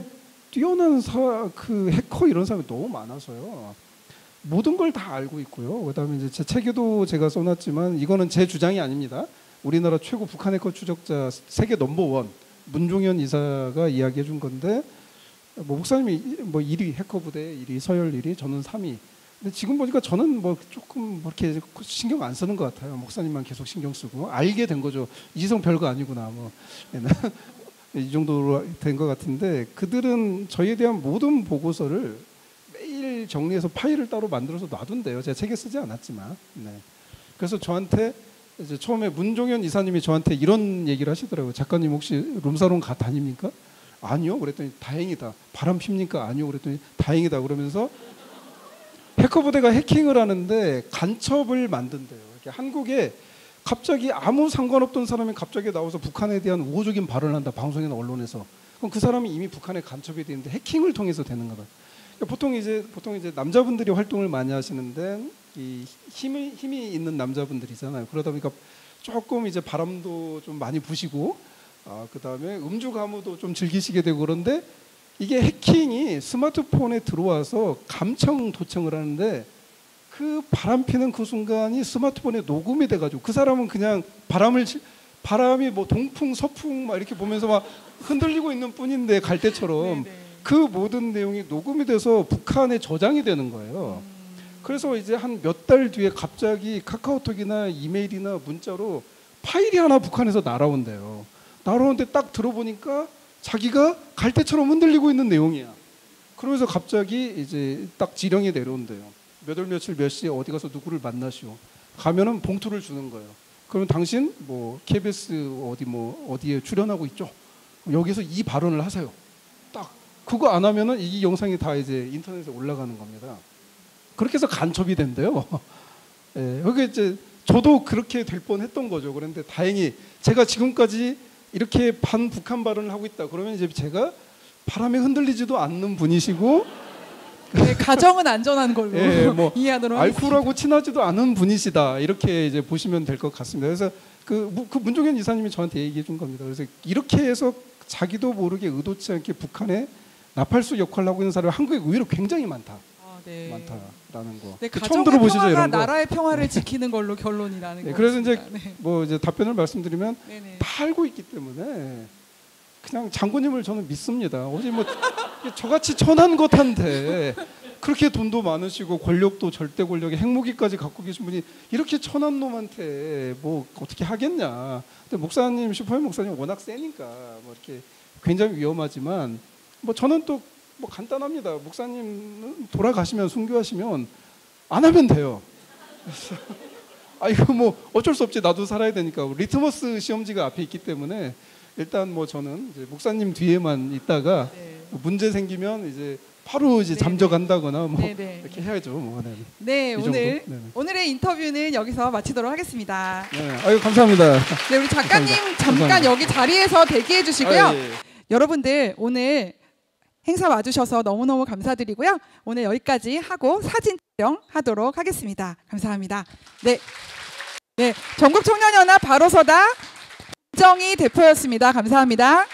[SPEAKER 2] 뛰어난 그 해커 이런 사람이 너무 많아서요. 모든 걸 다 알고 있고요. 그다음에 이제 제 책에도 제가 써놨지만 이거는 제 주장이 아닙니다. 우리나라 최고 북한 해커 추적자 세계 넘버원 문종현 이사가 이야기해 준 건데 뭐 목사님이 뭐 1위 해커 부대 1위 서열 1위 저는 3위. 근데 지금 보니까 저는 뭐 조금 이렇게 신경 안 쓰는 것 같아요. 목사님만 계속 신경 쓰고 알게 된 거죠. 이지성 별거 아니구나 뭐 이 정도로 된 것 같은데 그들은 저희에 대한 모든 보고서를 매일 정리해서 파일을 따로 만들어서 놔둔대요. 제가 책에 쓰지 않았지만. 네. 그래서 저한테 이제 처음에 문종현 이사님이 저한테 이런 얘기를 하시더라고요. 작가님 혹시 룸사롱 다닙니까? 아니요. 그랬더니 다행이다. 바람 핍니까? 아니요. 그랬더니 다행이다. 그러면서 해커 부대가 해킹을 하는데 간첩을 만든대요. 이렇게 한국에 갑자기 아무 상관없던 사람이 갑자기 나와서 북한에 대한 우호적인 발언을 한다. 방송이나 언론에서. 그럼 그 사람이 이미 북한에 간첩이 되는데 해킹을 통해서 되는 거다. 보통 이제 남자분들이 활동을 많이 하시는데 이 힘이 있는 남자분들이잖아요. 그러다 보니까 조금 이제 바람도 좀 많이 부시고 그다음에 음주 가무도 좀 즐기시게 되고 그런데 이게 해킹이 스마트폰에 들어와서 감청 도청을 하는데 그 바람 피는 그 순간이 스마트폰에 녹음이 돼가지고 그 사람은 그냥 바람이 뭐 동풍 서풍 막 이렇게 보면서 막 흔들리고 있는 뿐인데 갈대처럼 그 모든 내용이 녹음이 돼서 북한에 저장이 되는 거예요. 그래서 이제 한 몇 달 뒤에 갑자기 카카오톡이나 이메일이나 문자로 파일이 하나 북한에서 날아온대요. 날아오는데 딱 들어보니까 자기가 갈대처럼 흔들리고 있는 내용이야. 그러면서 갑자기 이제 딱 지령이 내려온대요. 몇 월 며칠 몇 시에 어디 가서 누구를 만나시오. 가면은 봉투를 주는 거예요. 그러면 당신 뭐 KBS 어디에 출연하고 있죠. 여기서 이 발언을 하세요. 딱 그거 안 하면은 이 영상이 다 이제 인터넷에 올라가는 겁니다. 그렇게 해서 간첩이 된대요. 예, 그게 이제 저도 그렇게 될 뻔했던 거죠. 그런데 다행히 제가 지금까지 이렇게 반북한 발언을 하고 있다. 그러면 이제 제가 바람에 흔들리지도 않는 분이시고,
[SPEAKER 1] 네, 가정은 안전한 걸로
[SPEAKER 2] 예, 뭐
[SPEAKER 1] 이해하도록 하겠습니다.
[SPEAKER 2] 알코올하고 친하지도 않은 분이시다. 이렇게 이제 보시면 될 것 같습니다. 그래서 그 문종현 이사님이 저한테 얘기해 준 겁니다. 그래서 이렇게 해서 자기도 모르게 의도치 않게 북한에 나팔수 역할을 하고 있는 사람이 한국에 의외로 굉장히 많다.
[SPEAKER 1] 네.
[SPEAKER 2] 많다라는 거.
[SPEAKER 1] 네,
[SPEAKER 2] 처음 들어보시죠
[SPEAKER 1] 평화가
[SPEAKER 2] 이런 거.
[SPEAKER 1] 나라의 평화를 지키는 걸로 결론이 나는
[SPEAKER 2] 네,
[SPEAKER 1] 거.
[SPEAKER 2] 그래서 이제
[SPEAKER 1] 네.
[SPEAKER 2] 뭐 이제 답변을 말씀드리면
[SPEAKER 1] 네네.
[SPEAKER 2] 다 알고 있기 때문에 그냥 장군님을 저는 믿습니다. 어디 뭐 저같이 천한 것한테 그렇게 돈도 많으시고 권력도 절대 권력의 핵무기까지 갖고 계신 분이 이렇게 천한 놈한테 뭐 어떻게 하겠냐. 근데 목사님 슈퍼맨 목사님 워낙 세니까 뭐 이렇게 굉장히 위험하지만 뭐 저는 또 뭐 간단합니다. 목사님 돌아가시면 순교하시면 안 하면 돼요. 이거 뭐 어쩔 수 없지. 나도 살아야 되니까. 리트머스 시험지가 앞에 있기 때문에 일단 뭐 저는 이제 목사님 뒤에만 있다가 문제 생기면 이제 바로 이제 잠적한다거나 뭐 이렇게 해야죠. 뭐.
[SPEAKER 1] 네,
[SPEAKER 2] 오늘
[SPEAKER 1] 오늘의 인터뷰는 여기서 마치도록 하겠습니다.
[SPEAKER 2] 네, 아유 감사합니다.
[SPEAKER 1] 네, 우리 작가님
[SPEAKER 2] 감사합니다.
[SPEAKER 1] 잠깐
[SPEAKER 2] 감사합니다.
[SPEAKER 1] 여기 자리에서 대기해 주시고요.
[SPEAKER 2] 예.
[SPEAKER 1] 여러분들 오늘 행사 와주셔서 너무너무 감사드리고요. 오늘 여기까지 하고 사진 촬영하도록 하겠습니다. 감사합니다. 네, 전국청년연합 바로서다 정희 대표였습니다. 감사합니다.